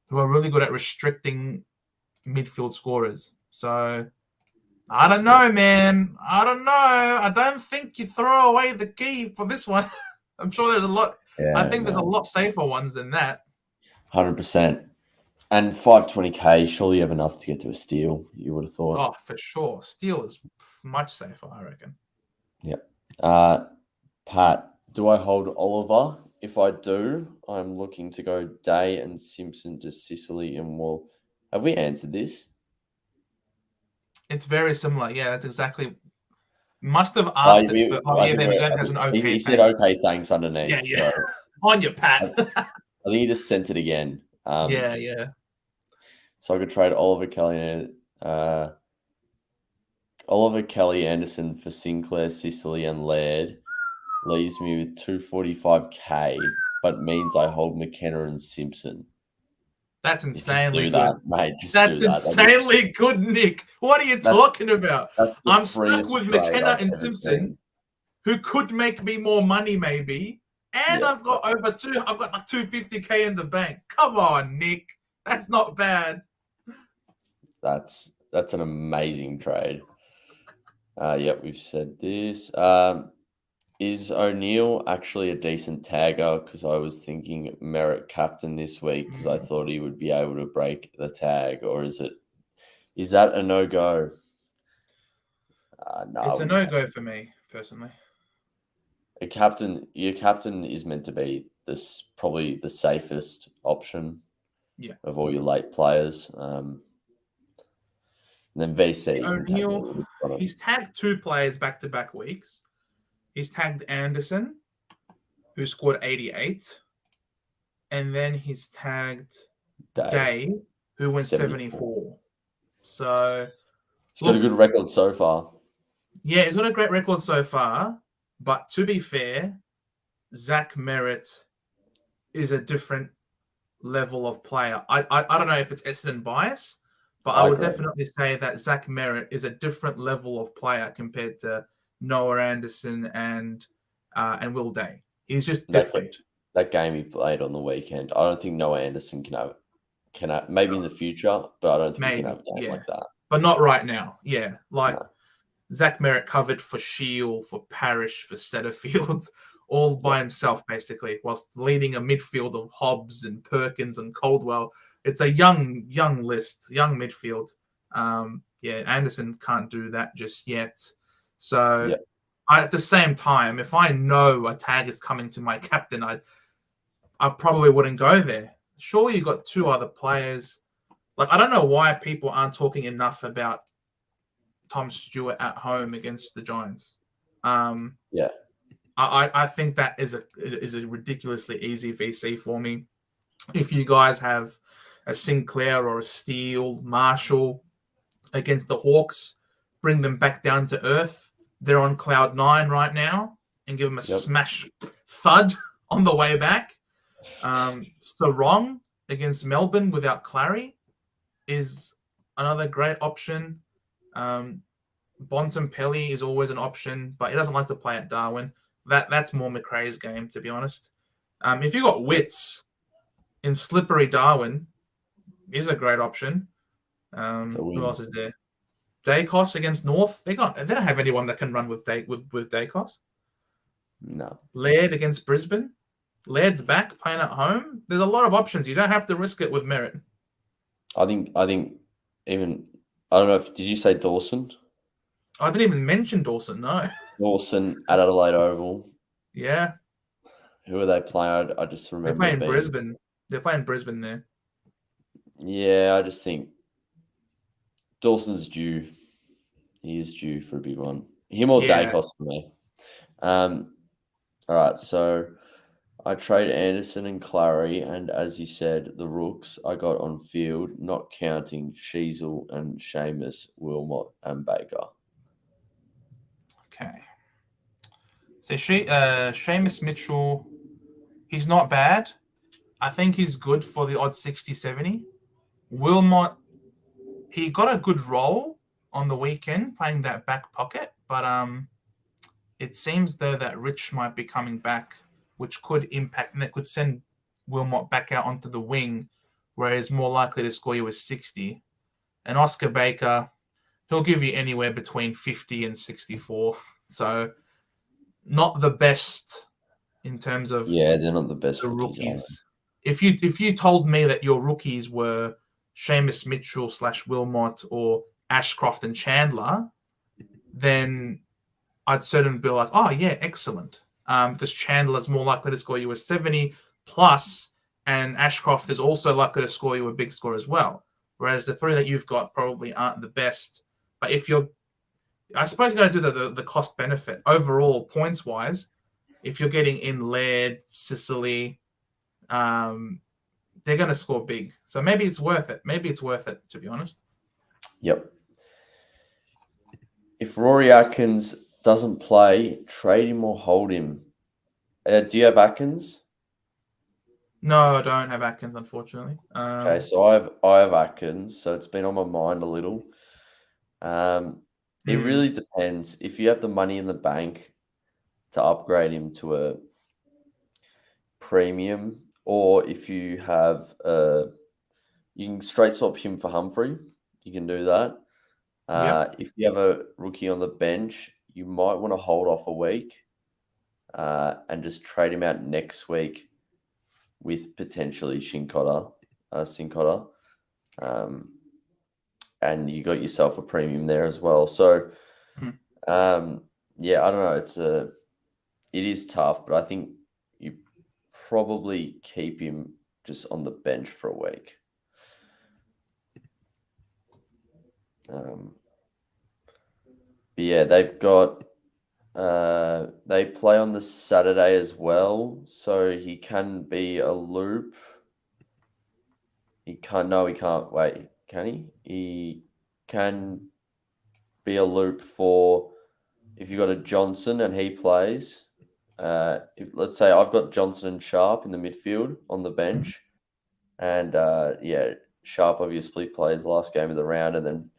who are really good at restricting midfield scorers. So I don't know, man. I don't know. I don't think you throw away the key for this one. I'm sure there's a lot. I Yeah, think there's a lot safer ones than that. 100%. And 520k, surely you have enough to get to a steal, you would have thought. Oh, for sure. Steel is much safer, I reckon. Yep. Pat, do I hold Oliver? If I do, I'm looking to go Day and Simpson to Sicily and Wall. Have we answered this? It's very similar. Yeah, that's exactly. Must have asked it for. Oh, yeah, there we go. It has an okay. He said okay, thanks underneath. Yeah, yeah. So On your Pat. I think he just sent it again. Yeah. So I could trade Oliver Kelly Oliver Kelly Anderson for Sinclair, Sicily, and Laird leaves me with 245k, but means I hold McKenna and Simpson. That's Just insanely do that, good. mate. Just That's do that. insanely good, Nick. What are you That's talking about? that's the I'm stuck freest with trade McKenna I've and ever Simpson, seen. who could make me more money, maybe. And Yeah, I've got like 250k in the bank. Come on, Nick. That's not bad. that's an amazing trade. Yep, we've said this. Is O'Neill actually a decent tagger? Because I was thinking Merritt captain this week because I thought he would be able to break the tag, or is that a no go? No, I It's a wouldn't. no-go for me, personally. Your captain is meant to be this probably the safest option Yeah. of all your late players. And then VC, you can take a O'Neill, little bit on he's tagged 2 players back-to-back weeks. He's tagged Anderson, who scored 88. And then he's tagged Day Day, who went 74. 74. So, He's got a look, good record so far. yeah, he's got a great record so far. But to be fair, Zach Merritt is a different level of player. I don't know if it's Essendon bias, but I I would agree. definitely say that Zach Merritt is a different level of player compared to Noah Anderson and Will Day. He's just That different. that game he played on the weekend, I don't think Noah Anderson can have maybe in the future, but I don't think he can have Maybe, a game yeah. like that. But not right now. Yeah. Like No. Zach Merritt covered for Shield, for Parrish, for Setterfield, all by Yep. himself, basically, whilst leading a midfield of Hobbs and Perkins and Caldwell. It's a young list, young midfield. Yeah, Anderson can't do that just yet. So Yep. at the same time, if I know a tag is coming to my captain, I probably wouldn't go there. Sure, you got 2 other players. Like, I don't know why people aren't talking enough about Tom Stewart at home against the Giants. Um, Yeah. I think that is a ridiculously easy VC for me. If you guys have a Sinclair or a Steele, Marshall against the Hawks, bring them back down to earth. They're on cloud 9 right now, and give them a Yep. smash thud on the way back. Sarong against Melbourne without Clary is another great option. Bontempelli is always an option, but he doesn't like to play at Darwin. That's more McRae's game, to be honest. If you got Wits in slippery Darwin, is a great option. It's a Who win. else is there? Dacos against North. They don't have anyone that can run with Dacos. No. Laird against Brisbane. Laird's back playing at home. There's a lot of options. You don't have to risk it with Merritt. I think even I don't know if did you say Dawson? I didn't even mention Dawson. No. Dawson at Adelaide Oval. Yeah, Who are they playing? I just they're remember it playing being. Brisbane. They're playing Brisbane there. Yeah, I just think Dawson's due. He is due for a big one. Him or Yeah. Dacos for me. All right, so I trade Anderson and Clary, and as you said, the rooks I got on field, not counting Sheasel and Seamus, Wilmot, and Baker. Okay. So Seamus Mitchell, he's not bad. I think he's good for the odd 60-70. Wilmot, he got a good role on the weekend playing that back pocket, but it seems though that Rich might be coming back, which could impact and it could send Wilmot back out onto the wing, where he's more likely to score you with 60. And Oscar Baker, he'll give you anywhere between 50 and 64. So not the best in terms of Yeah, they're not the best the rookies, are they? rookies. If you told me that your rookies were Seamus Mitchell / Wilmot or Ashcroft and Chandler, then I'd certainly be like, oh yeah, excellent. Because Chandler's more likely to score you a 70 plus, and Ashcroft is also likely to score you a big score as well. Whereas the 3 that you've got probably aren't the best. But I suppose you got to do the cost benefit overall points wise. If you're getting in Laird, Sicily, they're going to score big. So maybe it's worth it. Maybe it's worth it, to be honest. Yep. If Rory Atkins doesn't play, trade him or hold him. Do you have Atkins? No, I don't have Atkins, unfortunately. Okay, so I have Atkins, so it's been on my mind a little. It really depends. If you have the money in the bank to upgrade him to a premium, or if you have you can straight swap him for Humphrey. You can do that. Yep. If you have a rookie on the bench, you might want to hold off a week and just trade him out next week with potentially Sincotta. And you got yourself a premium there as well. So, yeah, I don't know. It is tough, but I think you probably keep him just on the bench for a week. But yeah, they've got they play on the Saturday as well, so he can be a loop. He can't. No, he can't. Wait, can he? He can be a loop for if you got a Johnson and he plays. If let's say I've got Johnson and Sharp in the midfield on the bench, and yeah, Sharp obviously plays last game of the round, and then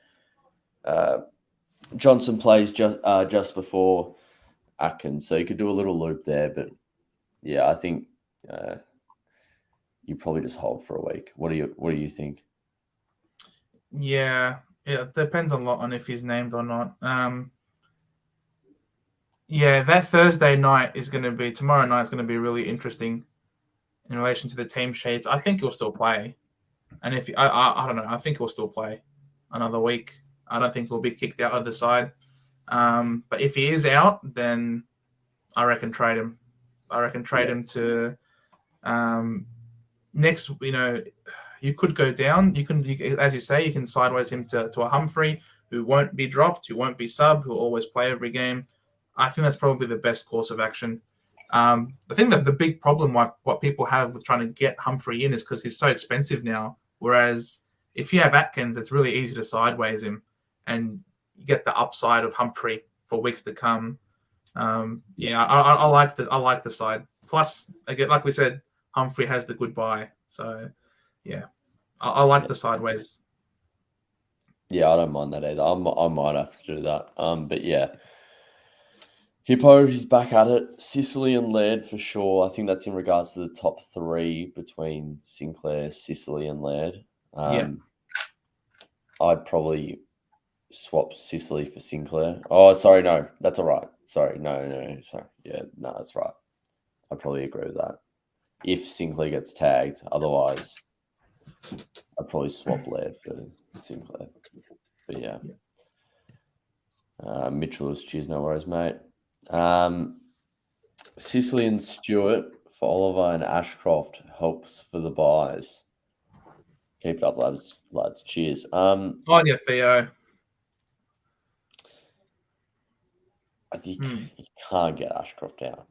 Johnson plays just before Atkins, so you could do a little loop there. But yeah, I think you probably just hold for a week. What do you think? Yeah, it depends a lot on if he's named or not. Yeah, that Thursday night is going to be tomorrow night is going to be really interesting in relation to the team sheets. I think he'll still play, and if I don't know, I think he'll still play another week. I don't think he'll be kicked out of the side. But if he is out, then I reckon trade him. I reckon trade him to next. You could go down. As you say, you can sideways him to a Humphrey who won't be dropped, who won't be sub, who will always play every game. I think that's probably the best course of action. I think that the big problem what people have with trying to get Humphrey in is because he's so expensive now. Whereas if you have Atkins, it's really easy to sideways him, and you get the upside of Humphrey for weeks to come. Yeah, I like the side. Plus, again, like we said, Humphrey has the good buy. So, yeah, I like the sideways. Yeah, I don't mind that either. I might have to do that. But yeah, Hippo, he's back at it. Sicily and Laird for sure. I think that's in regards to the top three between Sinclair, Sicily, and Laird. Yeah. I'd probably swap Sicily for Sinclair. Oh, sorry, no, that's all right. Sorry, no, sorry. Yeah, no, that's right. I probably agree with that. If Sinclair gets tagged, otherwise, I'd probably swap Laird for Sinclair. But yeah. Mitchell is cheers, no worries, mate. Sicily and Stewart for Oliver and Ashcroft helps for the buys. Keep it up, lads. Cheers. On you, Theo. I think you can't get Ashcroft out.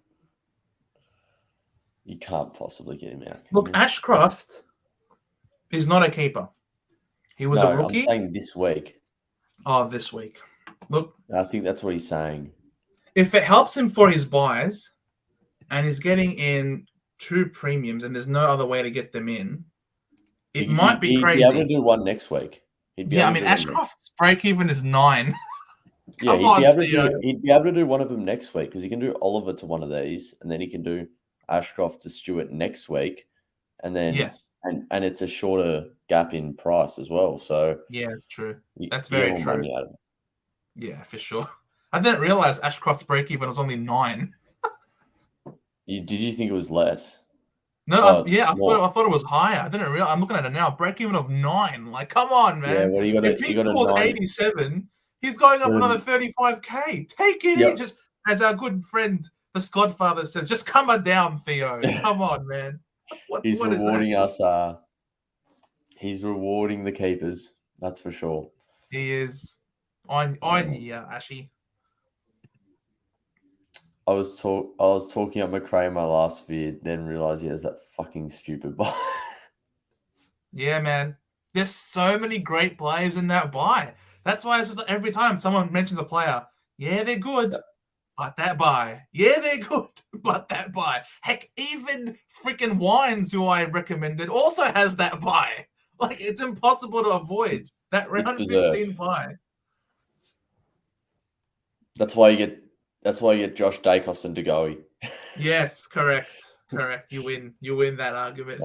You can't possibly get him out. Look, Ashcroft is not a keeper. He was a rookie. I'm saying this week. Oh, this week. Look, I think that's what he's saying. if it helps him for his buys, and he's getting in two premiums, and there's no other way to get them in, it might be crazy. He'd be able to do one next week. Yeah, I mean, Ashcroft's break even is 9. Yeah, he'd be able to do one of them next week because he can do Oliver to one of these, and then he can do Ashcroft to Stewart next week, and then and it's a shorter gap in price as well. So yeah, true. That's very true. Money out of it. Yeah, for sure. I didn't realize Ashcroft's break even was only 9. Did you think it was less? No, I thought it was higher. I didn't realize. I'm looking at it now. Break even of 9. Like, come on, man. Yeah, well, if he scores 87, he's going up another 35k. Take it easy. Just as our good friend, the Scottfather says, just come on down, Theo. Come on, man. He's rewarding us. He's rewarding the keepers. That's for sure. He is. On you, Ashy. I was talking at McRae in my last vid, then realized he has that fucking stupid buy. Yeah, man. There's so many great players in that buy. That's why it's just like every time someone mentions a player, yeah, they're good, Yeah. but that buy. Yeah, they're good, but that buy. Heck, even freaking Wines, who I recommended, also has that buy. Like, it's impossible to avoid that It's round berserk. 15 buy. That's why you get Josh Dacos and Degoe. Yes, correct. Correct. You win. You win that argument.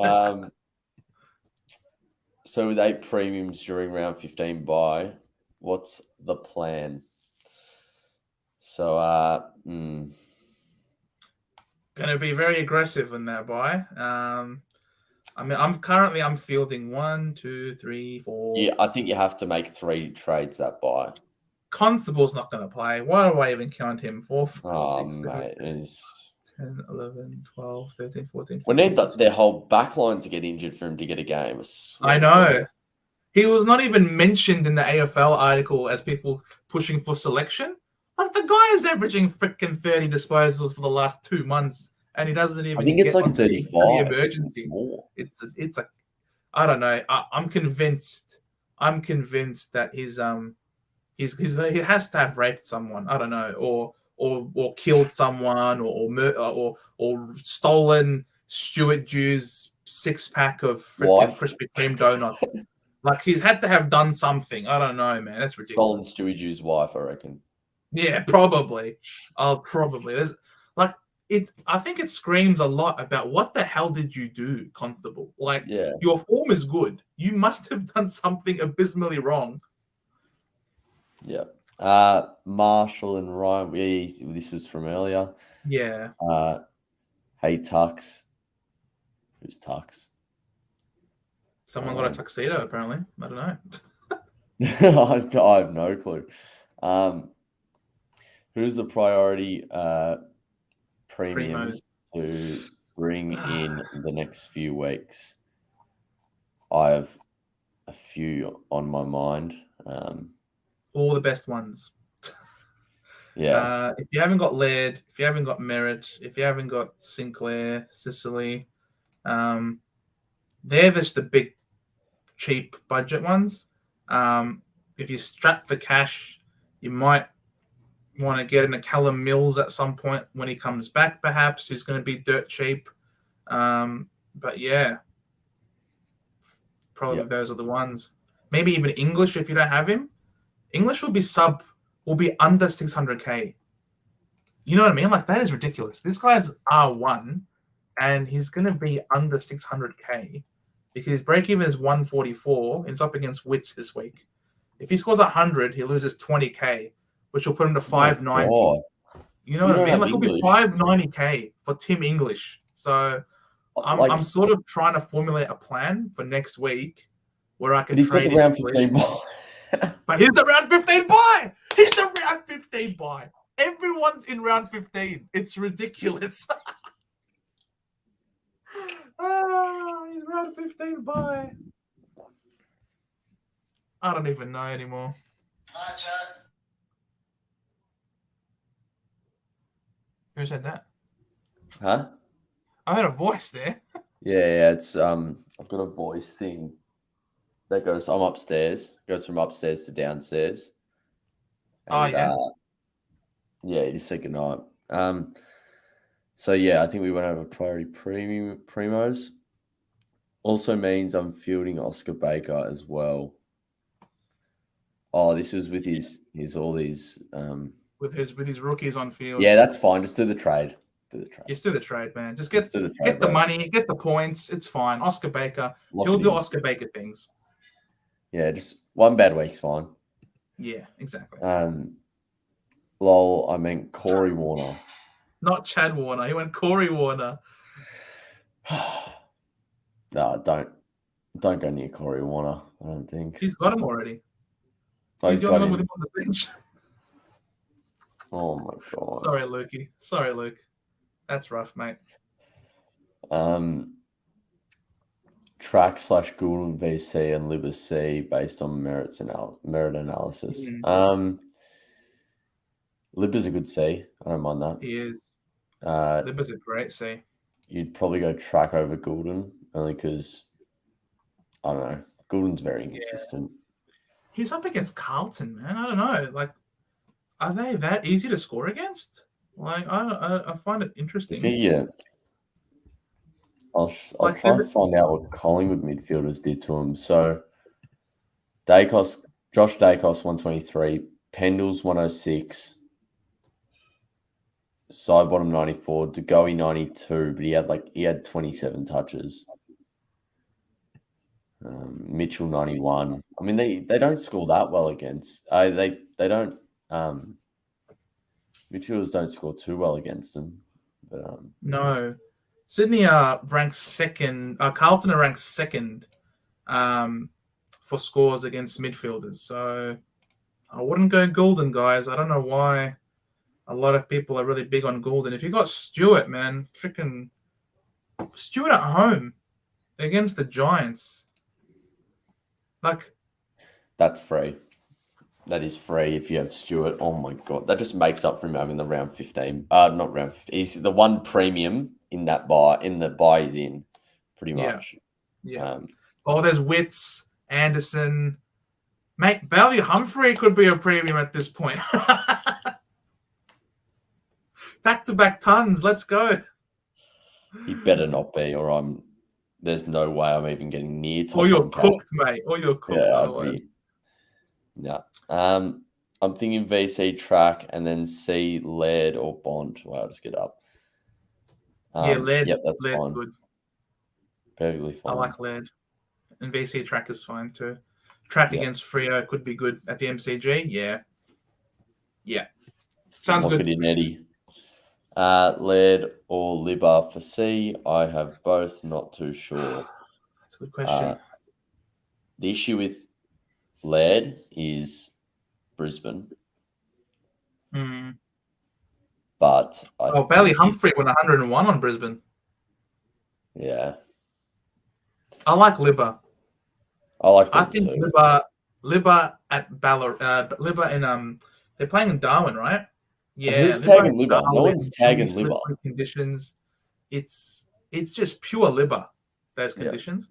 So with 8 premiums during round 15 buy, what's the plan? So Gonna be very aggressive in that buy. I mean, I'm fielding 1, 2, 3, 4. yeah, I think you have to make 3 trades that buy. Constable's not going to play. Why do I even count him? 4, 5, Oh 6, 7, mate, 10, 11, 12, 13, 14, we 15, need 16. their whole backline to get injured for him to get a game. I know. He was not even mentioned in the AFL article as people pushing for selection. Like, the guy is averaging freaking 30 disposals for the last 2 months, and he doesn't I even think it's get like onto the 35. It's emergency. more. It's a I don't know. I'm convinced. I'm convinced that he has to have raped someone. I don't know, or killed someone, or stolen Stuart Dew's 6-pack of freaking Wife, Krispy Kreme donuts. Like, he's had to have done something. I don't know, man. That's stolen ridiculous. Stewie Jew's wife, I reckon. Yeah, probably. Probably. There's like I think it screams a lot about what the hell did you do, Constable? Like, Yeah, your form is good. You must have done something abysmally wrong. yeah. Marshall and Ryan. This was from earlier. Yeah. Hey Tux. Who's Tux? Someone got a tuxedo, apparently. I don't know. I have no clue. Who's the priority premiums to bring in the next few weeks? I have a few on my mind. All the best ones. Yeah. If you haven't got Laird, if you haven't got Merritt, if you haven't got Sinclair, Sicily, they're just the big, cheap budget ones. If you strap for cash, you might want to get in a Callum Mills at some point when he comes back, perhaps, who's going to be dirt cheap. But yeah, probably those are the ones. Maybe even English if you don't have him. English will be under 600k. You know what I mean? Like, that is ridiculous. This guy's R1 and he's going to be under 600k because his break even is 144. It's up against Wits this week. If he scores 100, he loses 20k, which will put him to 590. Oh, you know what I mean? Like, it'll be English. 590k for Tim English. So I'm sort of trying to formulate a plan for next week where I can trade in English. But here's the round 15 buy. Here's the round 15 buy. Everyone's in round 15. It's ridiculous. He's round 15 buy. I don't even know anymore. Hi, Chad. Who said that? Huh? I heard a voice there. Yeah. It's I've got a voice thing that goes. I'm upstairs. Goes from upstairs to downstairs. And, yeah. Just say goodnight. So yeah, I think we went over priority primos. Also means I'm fielding Oscar Baker as well. Oh, this was with his all these with his rookies on field. Yeah, that's fine. Just do the trade. Just do the trade, man. Just get do the trade, get the money, get the points. It's fine. Oscar Baker, he'll do Oscar Baker things. Yeah, just one bad week's fine. Yeah, exactly. Lol, I meant Corey Warner. Not Chad Warner. He went Corey Warner. No, don't go near Corey Warner. I don't think he's got him already. Oh, he's the only one with him on the bench. Oh my god. Sorry, Lukey. Sorry, Luke. That's rough, mate. Track / Google VC and Libba C based on merit analysis. Libba's a good C. I don't mind that. He is. Libba's a great C. You'd probably go track over Goulden only because I don't know. Goulden's very inconsistent. He's up against Carlton, man. I don't know. Like, are they that easy to score against? Like, I find it interesting. Okay, yeah. I'll Like, try and find out what Collingwood midfielders did to him. So Josh Dacos 123, Pendles 106, Sidebottom 94, DeGoey 92, but he had 27 touches. Mitchell 91. I mean, they don't score that well against. They don't. Midfielders don't score too well against them. But no, Sydney ranks second. Carlton are ranked second for scores against midfielders. So I wouldn't go Goulden, guys. I don't know why a lot of people are really big on Goulden. If you got Stewart, man, freaking Stewart at home against the Giants, like that's free. That is free if you have Stewart. Oh my god, that just makes up for him having the round 15. Not round 15. He's the one premium in that buy. In the buy he's in, pretty much. Yeah. There's Witts, Anderson, mate. Bailey Humphrey could be a premium at this point. Back-to-back tons. Let's go. He better not be, or there's no way I'm even getting near top. Or you're cooked, mate. Or you're cooked. Yeah, no. I'm thinking VC track and then C lead or bond. Well, I'll just get up. Lead. Yep, that's lead fine. Good. Perfectly fine. I like lead. And VC track is fine too. Track against Freo could be good at the MCG. Yeah. Sounds Lock good. it in, Eddie. Lead or Libba for C. I have both. Not too sure. That's a good question. The issue with lead is Brisbane. But Bailey Humphrey went 101 on Brisbane. Yeah. I like Libba. I think too. Libba at Libba in they're playing in Darwin, right? Yeah. Who's tagging Libba? No one's tagging Libba. Conditions. It's just pure Libba, those conditions.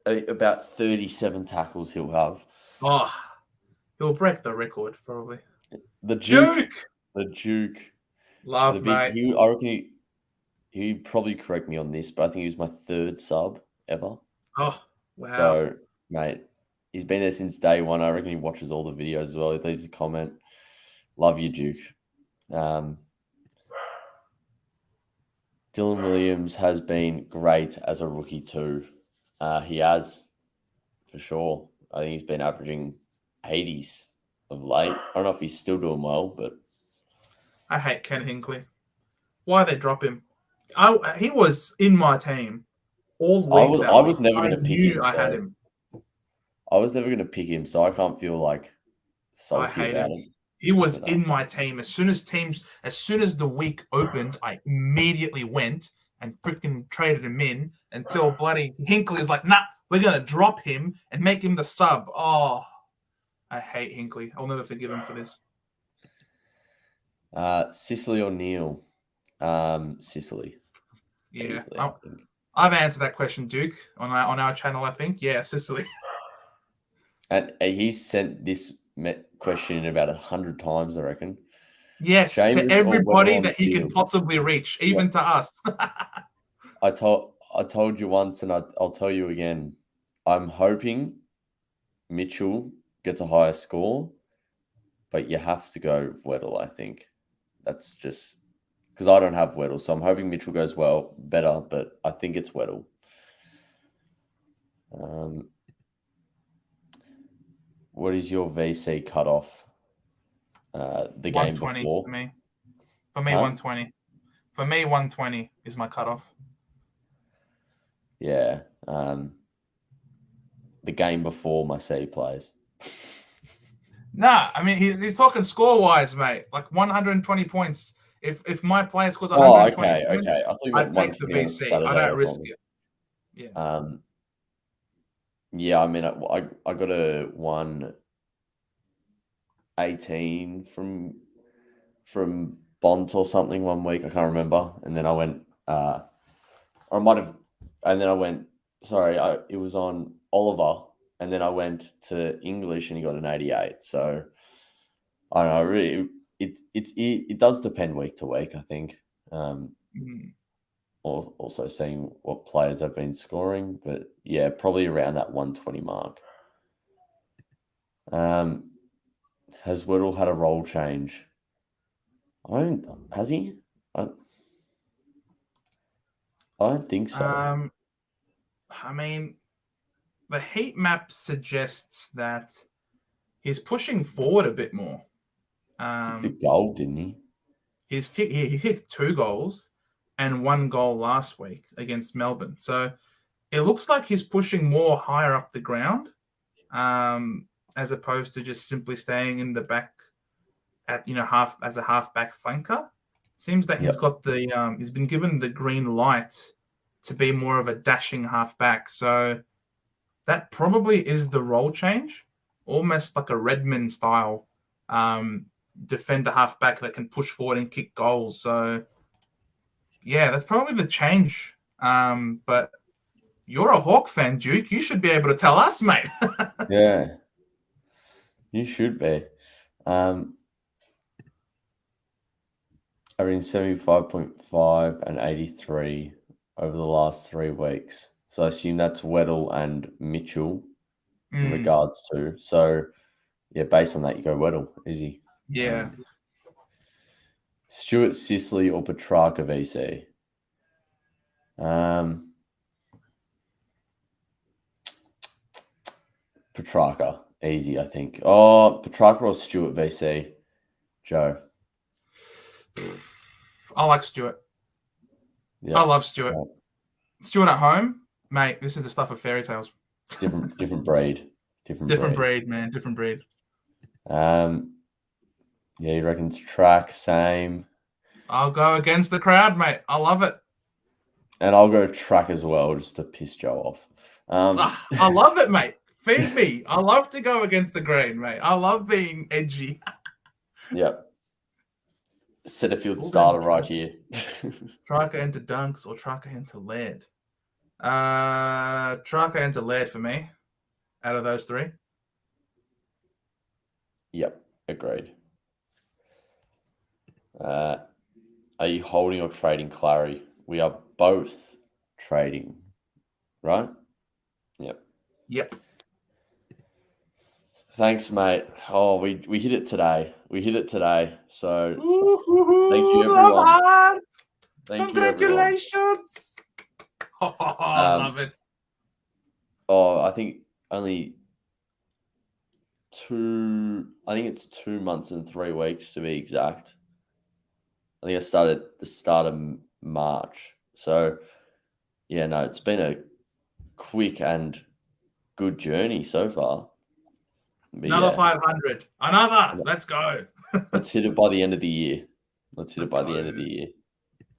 About 37 tackles he'll have. Oh, he'll break the record probably. The Duke. Love, mate. I reckon he'd probably correct me on this, but I think he was my third sub ever. Oh, wow. So, mate, he's been there since day one. I reckon he watches all the videos as well. He leaves a comment. Love you, Duke. Dylan Williams has been great as a rookie too. He has, for sure. I think he's been averaging 80s of late. I don't know if he's still doing well, but I hate Ken Hinkley. Why they drop him? He was in my team all week. I was never going to pick him. I had him. I was never going to pick him, so I can't feel like salty about him. He was in my team. As soon as the week opened, I immediately went and freaking traded him in until bloody Hinkley is like, nah, we're going to drop him and make him the sub. Oh, I hate Hinkley. I'll never forgive him for this. Sicily or Neil? Sicily. Yeah. Easily, I think. I've answered that question, Duke, on our channel, I think. Yeah, Sicily. And he's sent this question in about 100 times, I reckon. Yes, Chambers to everybody that he can possibly reach, even to us. I told you once, and I'll tell you again. I'm hoping Mitchell gets a higher score, but you have to go Weddle, I think. That's just because I don't have Weddle, so I'm hoping Mitchell goes better, but I think it's Weddle. What is your VC cutoff? The game before? For me, 120. For me, 120 is my cutoff. Yeah. The game before my C plays. Nah, I mean he's talking score wise, mate. Like 120 points. If my player scores 120 points, okay. I thought you meant I'd take the VC. I don't risk it. Yeah. Yeah, I mean, I got a 118 from Bont or something one week. I can't remember. And then I went, or I might have, and then I went. Sorry, it was on Oliver, and then I went to English and he got an 88. So I don't know. Really, it does depend week to week, I think. Or also seeing what players have been scoring, but yeah, probably around that 120 mark. Has Whittle had a role change? Has he? I don't think so. I mean, the heat map suggests that he's pushing forward a bit more. Kicked a goal, didn't he? He kicked 2 goals and 1 goal last week against Melbourne. So it looks like he's pushing more higher up the ground, as opposed to just simply staying in the back at half as a half-back flanker. Seems that he's got the he's been given the green light to be more of a dashing half-back. So that probably is the role change, almost like a Redmond style defender half-back that can push forward and kick goals. So yeah, that's probably the change. But you're a Hawk fan, Duke. You should be able to tell us, mate. Yeah, you should be. Averaging 75.5 and 83 over the last 3 weeks. So I assume that's Weddle and Mitchell in regards to. So yeah, based on that, you go Weddle, easy. Yeah. Stuart Sisley or Petrarca VC? Petrarca, easy, I think. Oh, Petrarca or Stuart VC? Joe? I like Stuart. Yeah. I love Stuart. Yeah. Stuart at home, mate, this is the stuff of fairy tales. Different breed. Different breed, man. Different breed. Yeah, he reckons track, same. I'll go against the crowd, mate. I love it. And I'll go track as well, just to piss Joe off. I love it, mate. Feed me. I love to go against the grain, mate. I love being edgy. Yep. Setterfield starter right here. Tracker into dunks or tracker into lead? Tracker into lead for me, out of those 3. Yep, agreed. Are you holding or trading Clary? We are both trading, right? Yep. Yep. Thanks, mate. Oh, we hit it today. So thank you, everyone. Congratulations. Oh, I love it. Oh, I think only 2. I think it's 2 months and 3 weeks to be exact. I think I started the start of March. So yeah, no, it's been a quick and good journey so far. But another 500. Another. Let's go. Let's hit it by the end of the year. Let's go.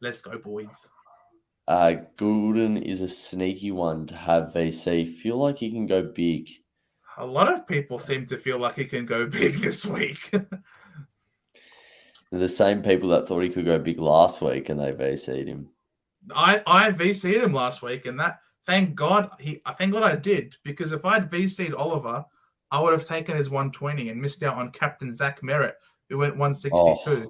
Let's go, boys. Goulden is a sneaky one to have VC. Feel like he can go big. A lot of people seem to feel like he can go big this week. They're the same people that thought he could go big last week and they VC'd him. I VC'd him last week, and that thank God I did, because if I'd VC'd Oliver, I would have taken his 120 and missed out on Captain Zach Merritt, who went 162.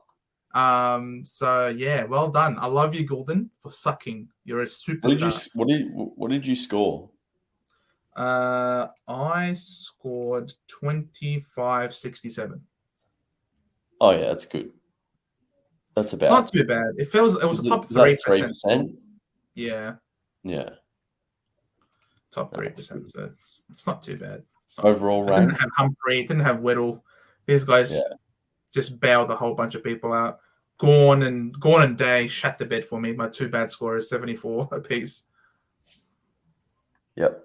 So yeah, well done. I love you, Goulden, for sucking. You're a superstar. What did you score? I scored 25.67. Oh yeah, that's good. That's about. It's not too bad. It was a top 3%. Yeah. Yeah. Top 3%. So it's not too bad. Overall rank. Didn't have Humphrey. Didn't have Whittle. These guys just bailed a whole bunch of people out. Gorn and Day shat the bed for me. My 2 bad scorers, 74 apiece. Yep.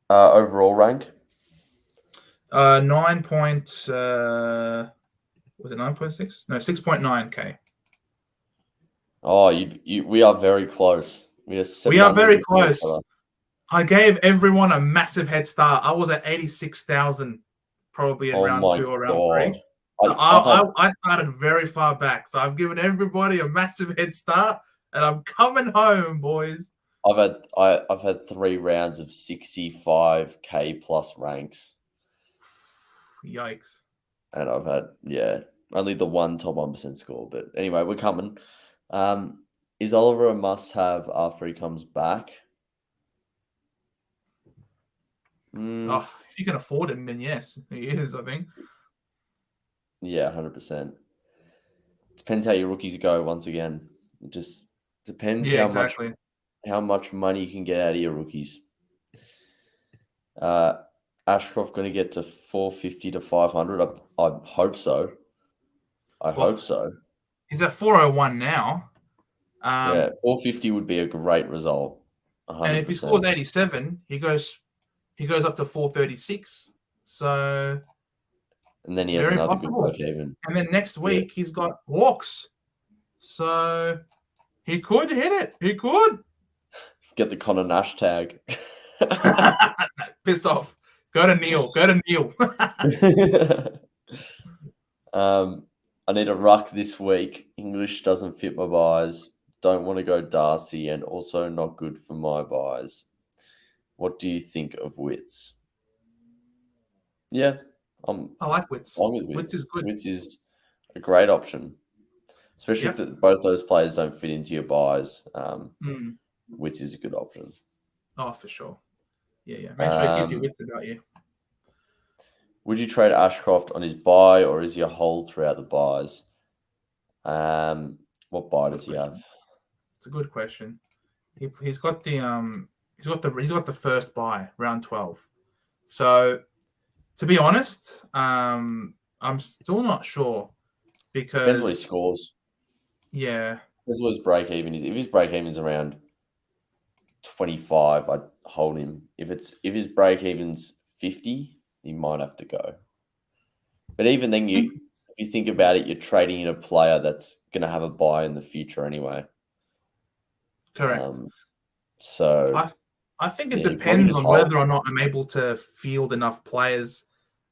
Overall rank. 9 point. Was it 9.6? No, 6.9K. Oh, we are very close. We are very close. I gave everyone a massive head start. I was at 86,000 probably in round 2 or round 3. So I started very far back. So I've given everybody a massive head start, and I'm coming home, boys. I've had 3 rounds of 65K plus ranks, Yikes. and I've had only the one top 1% score. But anyway, we're coming. Is Oliver a must-have after he comes back? Oh, if you can afford him, then yes, he is, I think. Yeah, 100%. Depends how your rookies go. Once again, it just depends Yeah, exactly. how much money you can get out of your rookies. Ashcroft going to get to 450 to 500. I hope so. I Well, hope so. he's at 401 now. Yeah, 450 would be a great result. And if he 100%. scores 87, he goes up to 436. So And then it's he has very another good possible. break even. And then next Yeah. week he's got Hawks. So he could hit it. He could. Get the Connor Nash tag. Piss off. Go to Neil. I need a ruck this week. English doesn't fit my buys. Don't want to go Darcy, and also not good for my buys. What do you think of Wits? Yeah, I'm I like Wits. fine with Wits is Wits. good. Wits is a great option, especially Yep. if both those players don't fit into your buys. Mm. Wits is a good option. Oh, for sure. Yeah. Make sure you keep your Um, wits about you. would you trade Ashcroft on his buy, or is he a hold throughout the buys? What buy does he have? It's a good question. He's got the first buy, round 12. So to be honest, I'm still not sure Depends what he because scores. yeah, Depends what his break even is. If his break even is around 25, I'd hold him. If his break even's 50, he might have to go. But even then, if you think about it, you're trading in a player that's going to have a buy in the future anyway. correct. So I think it you probably depends just on hold. whether or not I'm able to field enough players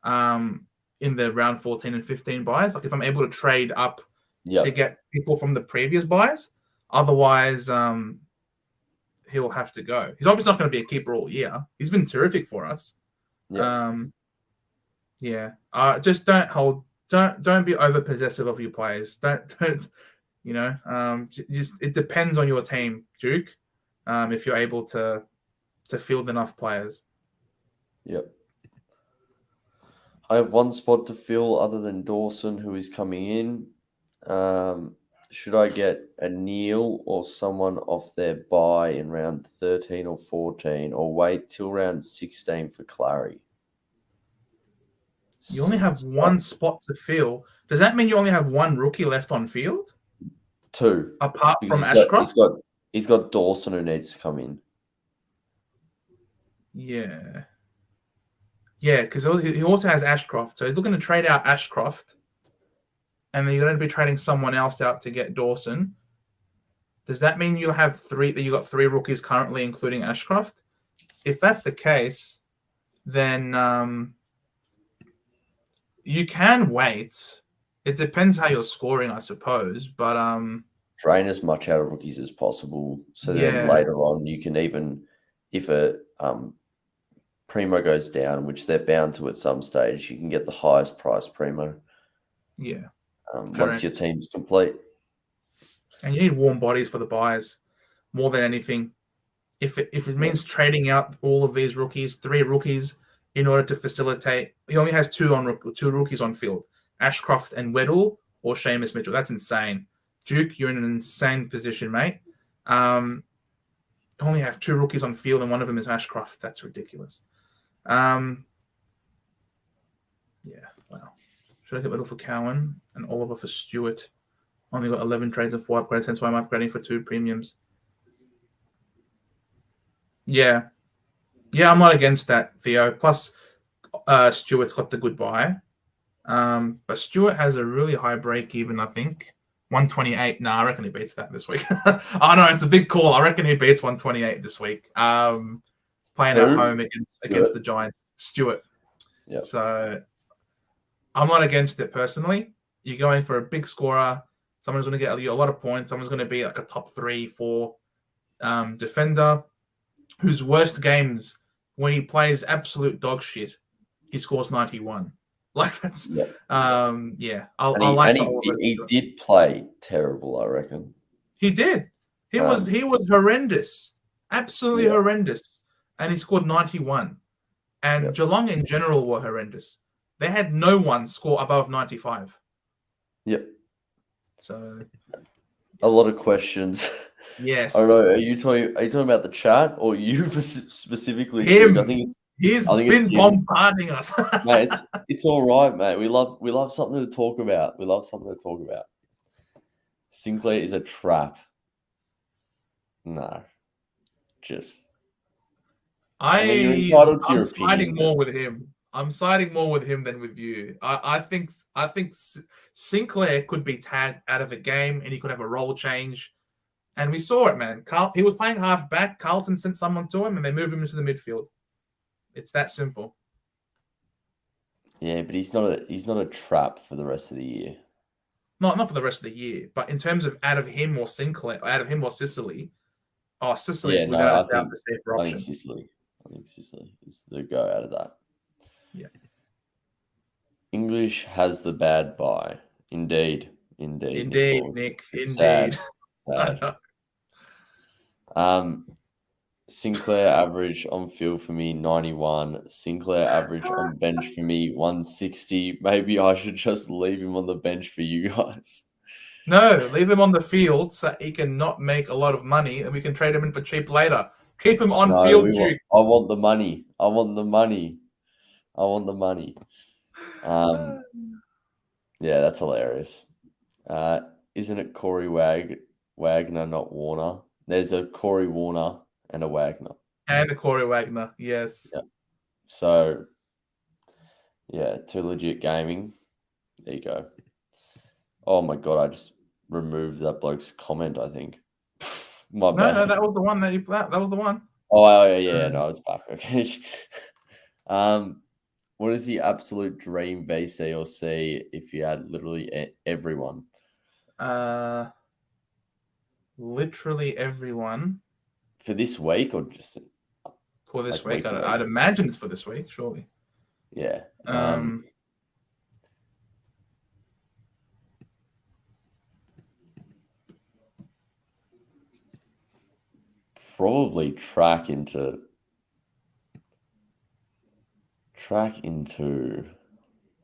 in the round 14 and 15 buys. Like if I'm able to trade up to Yep. get people from the previous buys. Otherwise, he'll have to go. He's obviously not going to be a keeper all year. He's been terrific for us. Yep. Yeah. Just don't hold. Don't be over possessive of your players. Don't. Just it depends on your team, Duke. If you're able to field enough players. Yep. I have one spot to fill other than Dawson, who is coming in. Should I get a Neil or someone off their buy in round 13 or 14, or wait till round 16 for Clary? You only have one spot to fill. Does that mean you only have one rookie left on field? 2, Apart because from Ashcroft? he's got Dawson who needs to come in. Yeah. Yeah, because he also has Ashcroft. So he's looking to trade out Ashcroft. And then you're going to be trading someone else out to get Dawson. Does that mean you got three rookies currently, including Ashcroft? If that's the case, then you can wait. It depends how you're scoring, I suppose. But Drain as much out of rookies as possible, so then yeah, later on you can even, if a Primo goes down, which they're bound to at some stage, you can get the highest price Primo. yeah, Once your correct. team's complete. And you need warm bodies for the buys more than anything. If it means trading out all of these rookies, 3 rookies, in order to facilitate, he only has 2 rookies on field, Ashcroft and Weddle or Seamus Mitchell. That's insane. Duke, you're in an insane position, mate. Only have 2 rookies on field, and one of them is Ashcroft. That's ridiculous. Yeah, wow. Should I get Weddle for Cowan and Oliver for Stewart? Only got 11 trades and 4 upgrades, hence why I'm upgrading for 2 premiums. Yeah, I'm not against that, Theo. Plus, Stewart's got the good buy. But Stewart has a really high break even, I think. 128. Nah, I reckon he beats that this week. Oh, no, it's a big call. I reckon he beats 128 this week. Playing at home against the Giants. Stewart. Yeah. So I'm not against it personally. You're going for a big scorer. Someone's going to get a lot of points. Someone's going to be like a top 3, 4 defender whose worst games, when he plays absolute dog shit, he scores 91. Like that's, Yeah. yeah. I And like the he did play terrible, I reckon. He did. He was horrendous, absolutely Yeah. horrendous, and he scored 91. And Yep. Geelong in general were horrendous. They had no one score above 95. Yep. So A lot of questions. yes, I don't know. Are you talking about the chat or you specifically, Duke? I him. think He's it's been him. bombarding us. Mate, it's all right, mate. We love something to talk about. We love something to talk about. Sinclair is a trap. No, just. I mean, you're entitled to I'm your siding opinion, more but with him. I'm siding more with him than with you. I think Sinclair could be tagged out of a game and he could have a role change. And we saw it, man. He was playing half back. Carlton sent someone to him and they moved him into the midfield. It's that simple. yeah, but he's not a trap for the rest of the year. Not for the rest of the year, but in terms of out of him or Sinclair, out of him or Sicily, Sicily's without a doubt the safer option. I think Sicily is the go out of that. Yeah. English has the bad bye. Indeed, Nick. It's Indeed. sad. Sinclair average on field for me 91. Sinclair average on bench for me 160. Maybe I should just leave him on the bench for you guys. No, leave him on the field so he can not make a lot of money and we can trade him in for cheap later. Keep him on field, Duke. I want the money. Yeah, that's hilarious. Isn't it Corey Wagner, not Warner? There's a Corey Warner and a Wagner. And a Corey Wagner, yes. Yeah. So, yeah, Too Legit Gaming. There you go. Oh my god, I just removed that bloke's comment, I think. My bad. No, that was the one that was the one. Oh yeah, no, it's back. Okay. What is the absolute dream VC or C if you had literally everyone? Literally everyone. For this week or just for this week? I'd imagine it's for this week, surely. Yeah. Probably track into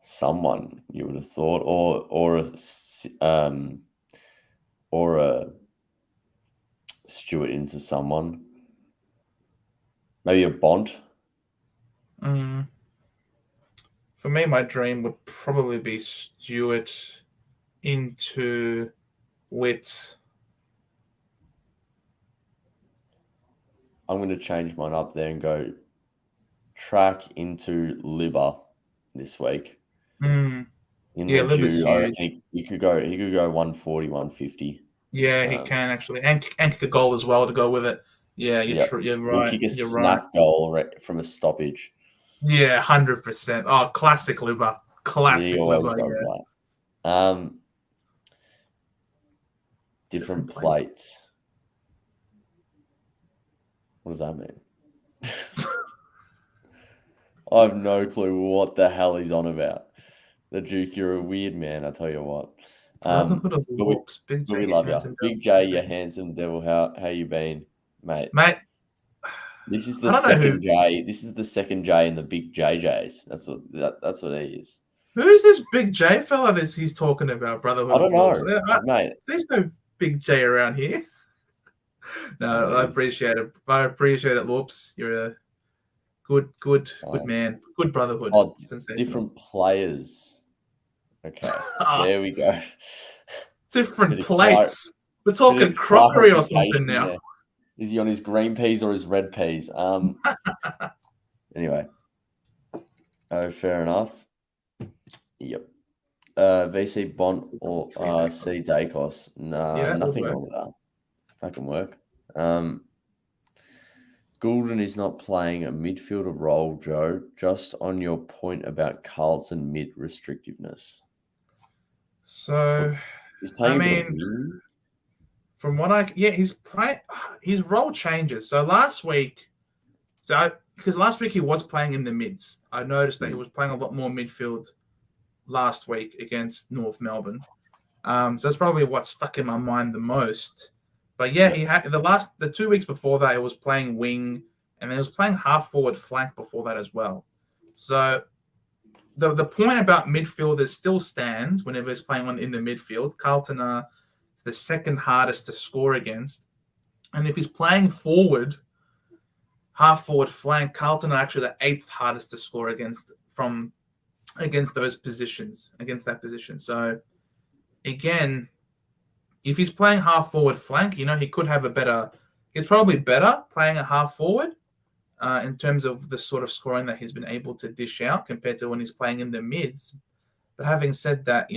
someone you would have thought, or a Stewart into someone, maybe a Bont. For me, my dream would probably be Stewart into Witts. I'm going to change mine up there and go track into Libba this week. Yeah, Libba's huge. I think he could go 140, 150. Yeah, he can actually, and kick a goal as well to go with it. Yeah, you're right. He'll kick a snap goal from a stoppage. Yeah, 100%. Oh, classic Libba. Classic Libba. Yeah. Different plates. What does that mean? I have no clue what the hell he's on about. The Duke, you're a weird man, I tell you what. Brotherhood of Looks. Big J, we love you. Big J, you handsome devil. How you been, mate? This is the second J. This is the second J in the big JJs. That's what he is. Who's this Big J fella he's talking about, Brotherhood I don't know. Mate. There's no Big J around here. No, I appreciate it. Loops. You're a good man. Good brotherhood. Oh, different players. Okay. There we go. Different plates. We're talking crockery or something now. There. Is he on his green peas or his red peas? Anyway. Oh, fair enough. Yep. VC Bont or C Dacos. No, nothing wrong with that. That can work. Goulden is not playing a midfielder role, Joe. Just on your point about Carlton mid restrictiveness. So he's playing a bit of wing. From what his role changes. So because last week he was playing in the mids. I noticed that he was playing a lot more midfield last week against North Melbourne. So that's probably what stuck in my mind the most. But yeah, he had the 2 weeks before that, he was playing wing, and then he was playing half forward flank before that as well. So the point about midfielders still stands whenever he's playing in the midfield. Carlton are the second hardest to score against, and if he's playing forward, half forward flank, Carlton are actually the 8th hardest to score against those positions, against that position. So again, if he's playing half forward flank, he could have he's probably better playing a half forward in terms of the sort of scoring that he's been able to dish out compared to when he's playing in the mids. But having said that,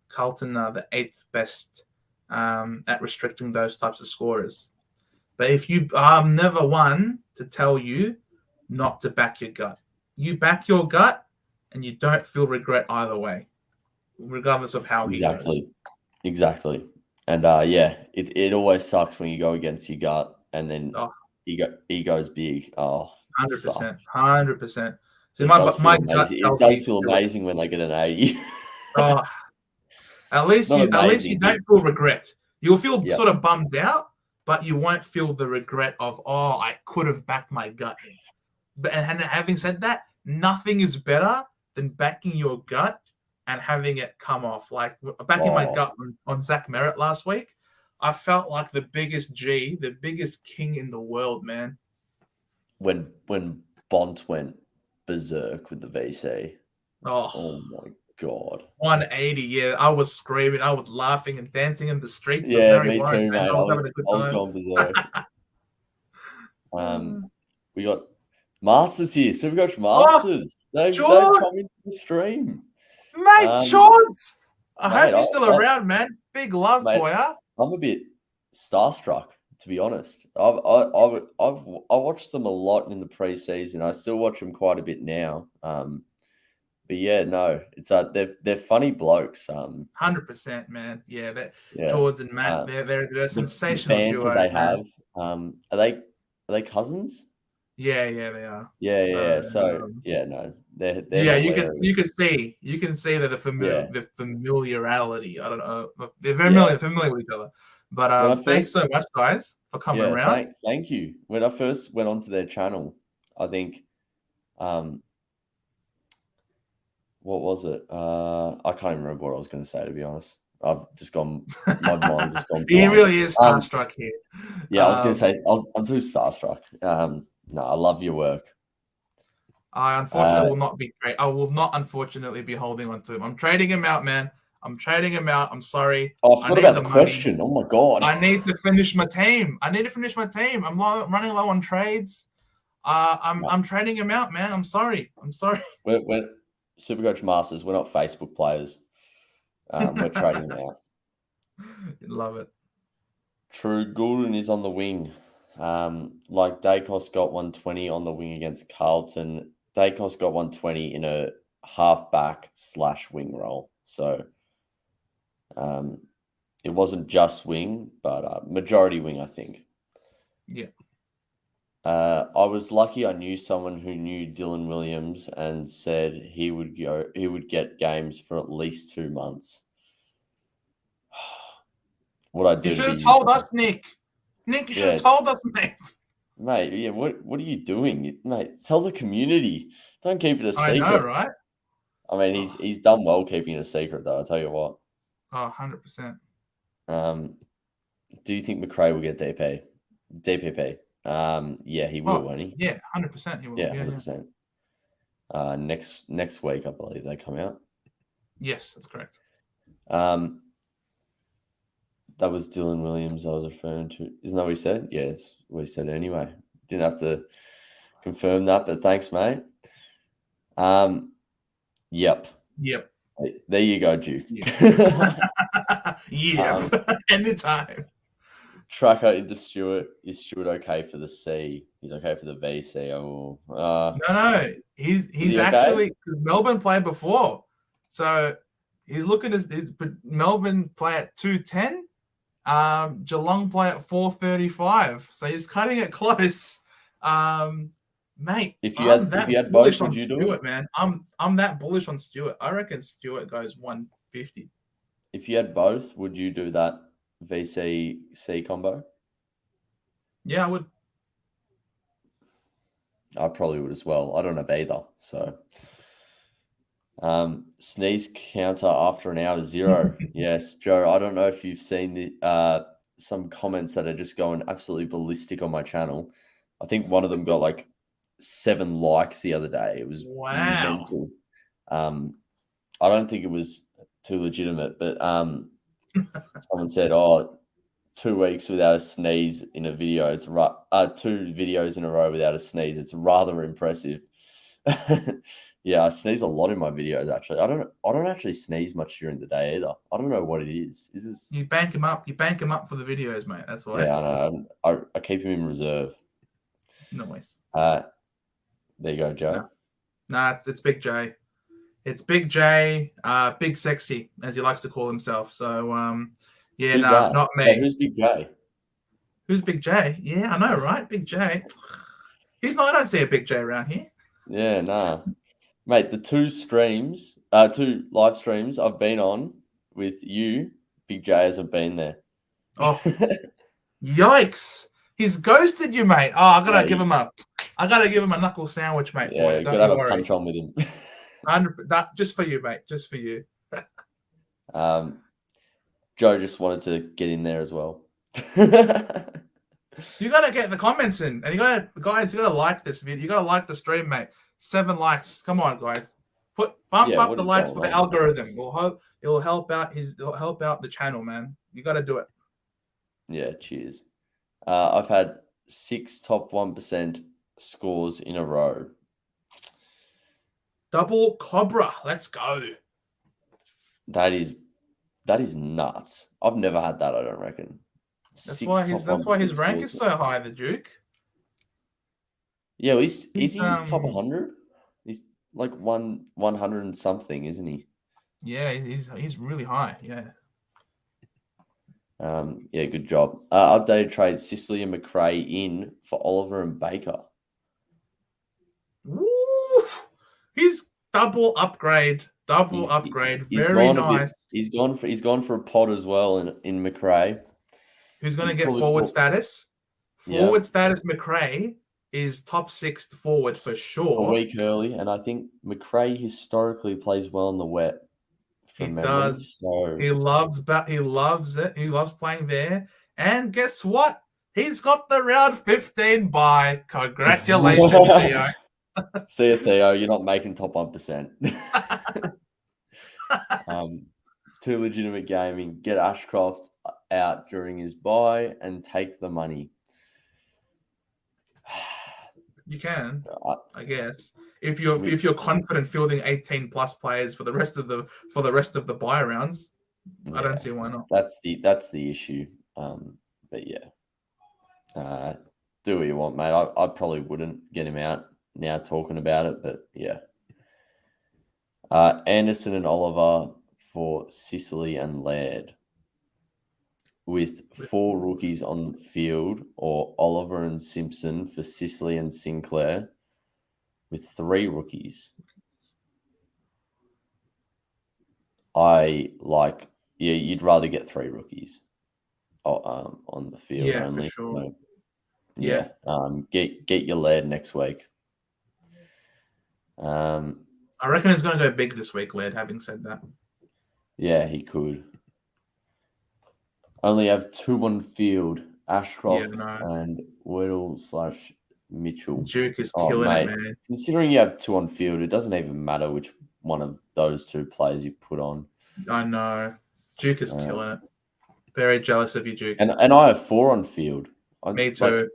Carlton are the 8th best at restricting those types of scorers. But if I'm never one to tell you not to back your gut. You back your gut and you don't feel regret either way, regardless of how he goes. Exactly. And it always sucks when you go against your gut and then he goes big. 100%. 100%. So it does feel amazing when they get an 80. At least you don't feel regret. You'll feel sort of bummed out, but you won't feel the regret of, I could have backed my gut in. But and having said that, nothing is better than backing your gut and having it come off. Like backing my gut on Zach Merritt last week, I felt like the biggest king in the world, man. When Bont went berserk with the VC. Oh my God. 180, yeah. I was screaming. I was laughing and dancing in the streets. Yeah, me too, mate. I was going berserk. We got Masters here. SuperCoach Masters. They've come into the stream. Mate, Shorts! I hope you're still around, man. Big love for you. I'm a bit starstruck, to be honest. I watched them a lot in the preseason. I still watch them quite a bit now. But yeah, no, it's they're funny blokes. 100%, man. Yeah, George and Matt, they're a sensational fans duo. That they have. Are they cousins? Yeah, they are. Yeah. So no, they're you can see that the familiarity. I don't know, they're familiar with each other. But thanks so much, guys, for coming around. Thank you. When I first went onto their channel, I think, what was it? I can't even remember what I was going to say, to be honest. I've just gone. My mind's just gone. He really is starstruck here. Yeah, I was going to say I'm too starstruck. No, I love your work. I unfortunately will not be. I will not unfortunately be holding on to him. I'm trading him out, man. I'm trading him out. I'm sorry. Oh, I forgot about the question. Oh my God. I need to finish my team. I'm running low on trades. I'm trading him out, man. I'm sorry. We're SuperCoach Masters. We're not Facebook players. We're trading them out. Love it. True. Goulden is on the wing. Like Dacos got 120 on the wing against Carlton. Dacos got 120 in a halfback / wing role. So it wasn't just wing, but majority wing, I think. Yeah. I was lucky I knew someone who knew Dylan Williams and said he would get games for at least 2 months. What I do? You should have told us, Nick. Nick, you should have told us, mate. Mate, yeah, what are you doing? Mate, tell the community. Don't keep it a secret. I know, right? I mean, he's done well keeping it a secret, though, I'll tell you what. 100%. Do you think McRae will get DPP? Yeah, he will, won't he? Yeah, 100% he will. Yeah, 100%. Next week, I believe they come out. Yes, that's correct. That was Dylan Williams I was referring to. Isn't that what he said? Yes, what he said anyway. Didn't have to confirm that, but thanks, mate. Yep. There you go, Duke. Yep. Anytime. Tracker into Stewart. Is Stewart okay for the C? He's okay for the VC. No. He's actually, because Melbourne played before. So he's looking at his Melbourne play at 210. Geelong play at 4:35, so he's cutting it close. Mate, If you I'm had that both, bullish would on you do it? Stewart, man. I'm that bullish on Stewart. I reckon Stewart goes 150. If you had both, would you do that VC combo? Yeah, I would. I probably would as well. I don't have either. So, sneeze counter after an hour 0. Yes, Joe. I don't know if you've seen some comments that are just going absolutely ballistic on my channel. I think one of them got like 7 likes the other day. It was Wow. mental. I don't think it was too legitimate, but someone said, "Oh, 2 weeks without a sneeze in a video. It's 2 videos in a row without a sneeze. It's rather impressive." Yeah, I sneeze a lot in my videos. Actually, I don't actually sneeze much during the day either. I don't know what it is. Is this? You bank him up. You bank him up for the videos, mate. That's why. Yeah, I know. I keep him in reserve. Nice. There you go, Joe. Nah, it's Big J. It's Big J, Big Sexy, as he likes to call himself. So, yeah, Who's that? not me. Wait, who's Big J? Who's Big J? Yeah, I know, right? Big J. I don't see a Big J around here. Yeah, nah. Mate, the 2 live streams I've been on with you, Big J hasn't been there. Oh, yikes! He's ghosted you, mate. Oh, I gotta give him a knuckle sandwich, mate. Yeah, For you. you Don't gotta you have a worry. punch on with him. Just for you, mate. Just for you. Joe just wanted to get in there as well. You gotta get the comments in, and you gotta like this video. You gotta like the stream, mate. 7 likes. Come on, guys. Bump up the likes for the algorithm. It'll help out the channel, man. You gotta do it. Yeah, cheers. I've had 6 top 1% scores in a row. Double Cobra. Let's go. That is nuts. I've never had that, I don't reckon. That's why his rank is so high, the Duke. Yeah, well, is he top 100? He's like 100 and something, isn't he? Yeah, he's really high. Yeah. Yeah, good job. Updated trade Sicily and McRae in for Oliver and Baker. Woo! He's double upgrade. Very nice. He's gone for a pod as well in McRae. Who's going to get forward status? Forward status McRae is top 6th forward for sure. A week early, and I think McRae historically plays well in the wet. He does. So. He loves it. He loves playing there. And guess what? He's got the round 15 bye. Congratulations, Theo. See you, Theo. You're not making top 1%. Too legitimate gaming. Get Ashcroft out during his bye and take the money. You can, I guess, if you're confident fielding 18 plus players for the rest of the bye rounds. Yeah, I don't see why not. That's the issue. But yeah, do what you want, mate. I probably wouldn't get him out now talking about it, but yeah. Anderson and Oliver for Sicily and Laird, with 4 rookies on the field, or Oliver and Simpson for Sicily and Sinclair with 3 rookies. You'd rather get 3 rookies on the field only. For sure. So, yeah. Get your Laird next week. I reckon he's going to go big this week, Laird, having said that. Yeah, he could. Only have 2 on field, Ashcroft and Weddle/Mitchell. Duke is killing it, man. Considering you have 2 on field, it doesn't even matter which one of those 2 players you put on. I know. Duke is killing it. Very jealous of you, Duke. And I have 4 on field. Me too.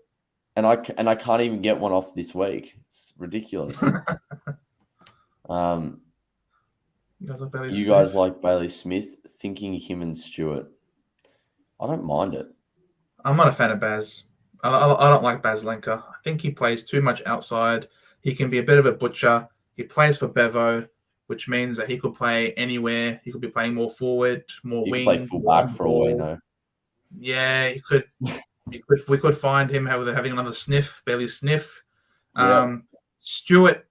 And I can't even get one off this week. It's ridiculous. You guys like Bailey Smith, thinking him and Stewart. I don't mind it. I'm not a fan of Baz. I don't like Baz Lenker. I think he plays too much outside. He can be a bit of a butcher. He plays for Bevo, which means that he could play anywhere. He could be playing more forward, more wing. He could play fullback for all we know. Yeah, he could. We could find him having another sniff, Bailey sniff. Yeah. Stewart,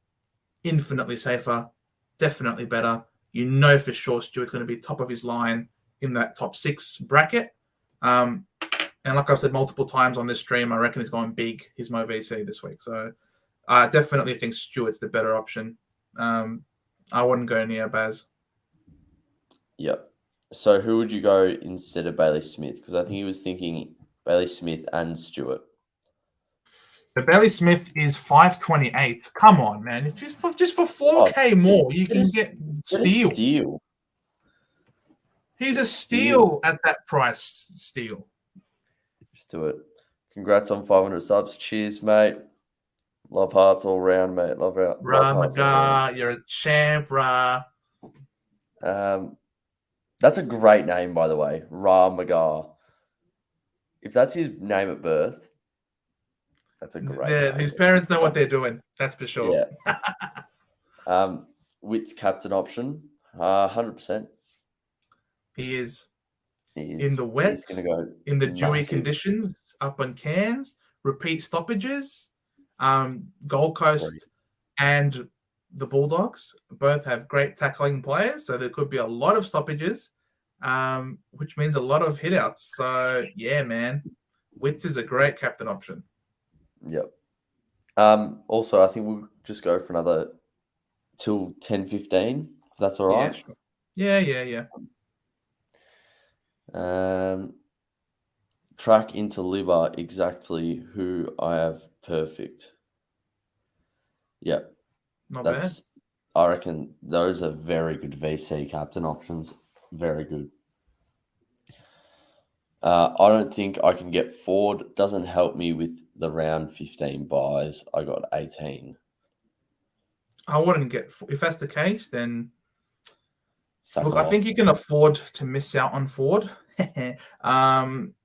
infinitely safer, definitely better. You know for sure Stewart's going to be top of his line in that top 6 bracket. And like I've said multiple times on this stream, I reckon he's going big. He's my VC this week. So I definitely think Stewart's the better option. I wouldn't go near Baz. Yep. So who would you go instead of Bailey Smith? Because I think he was thinking Bailey Smith and Stewart. But Bailey Smith is 528. Come on, man. If just for 4K more, you can get Steele. He's a steal at that price. Steele. Just do it. Congrats on 500 subs. Cheers, mate. Love hearts all round, mate. Love hearts all round. You're a champ, Ra. That's a great name, by the way. Ra Magar. If that's his name at birth, that's a great name. His parents know what they're doing. That's for sure. Yeah. Witt's captain option. 100%. He is. In the wet, in the dewy conditions, up on Cairns, repeat stoppages. Gold Coast and the Bulldogs both have great tackling players, so there could be a lot of stoppages, which means a lot of hitouts. So, yeah, man, Witts is a great captain option. Yep. Also, I think we'll just go for another till 10:15, if that's all right. Yeah, sure. Yeah. Track into Libba exactly who I have perfect. Yep. Not bad. I reckon those are very good VC captain options. Very good. I don't think I can get Ford. Doesn't help me with the round 15 buys. I got 18. I wouldn't get. If that's the case, then look, I think you can afford to miss out on Ford. I'm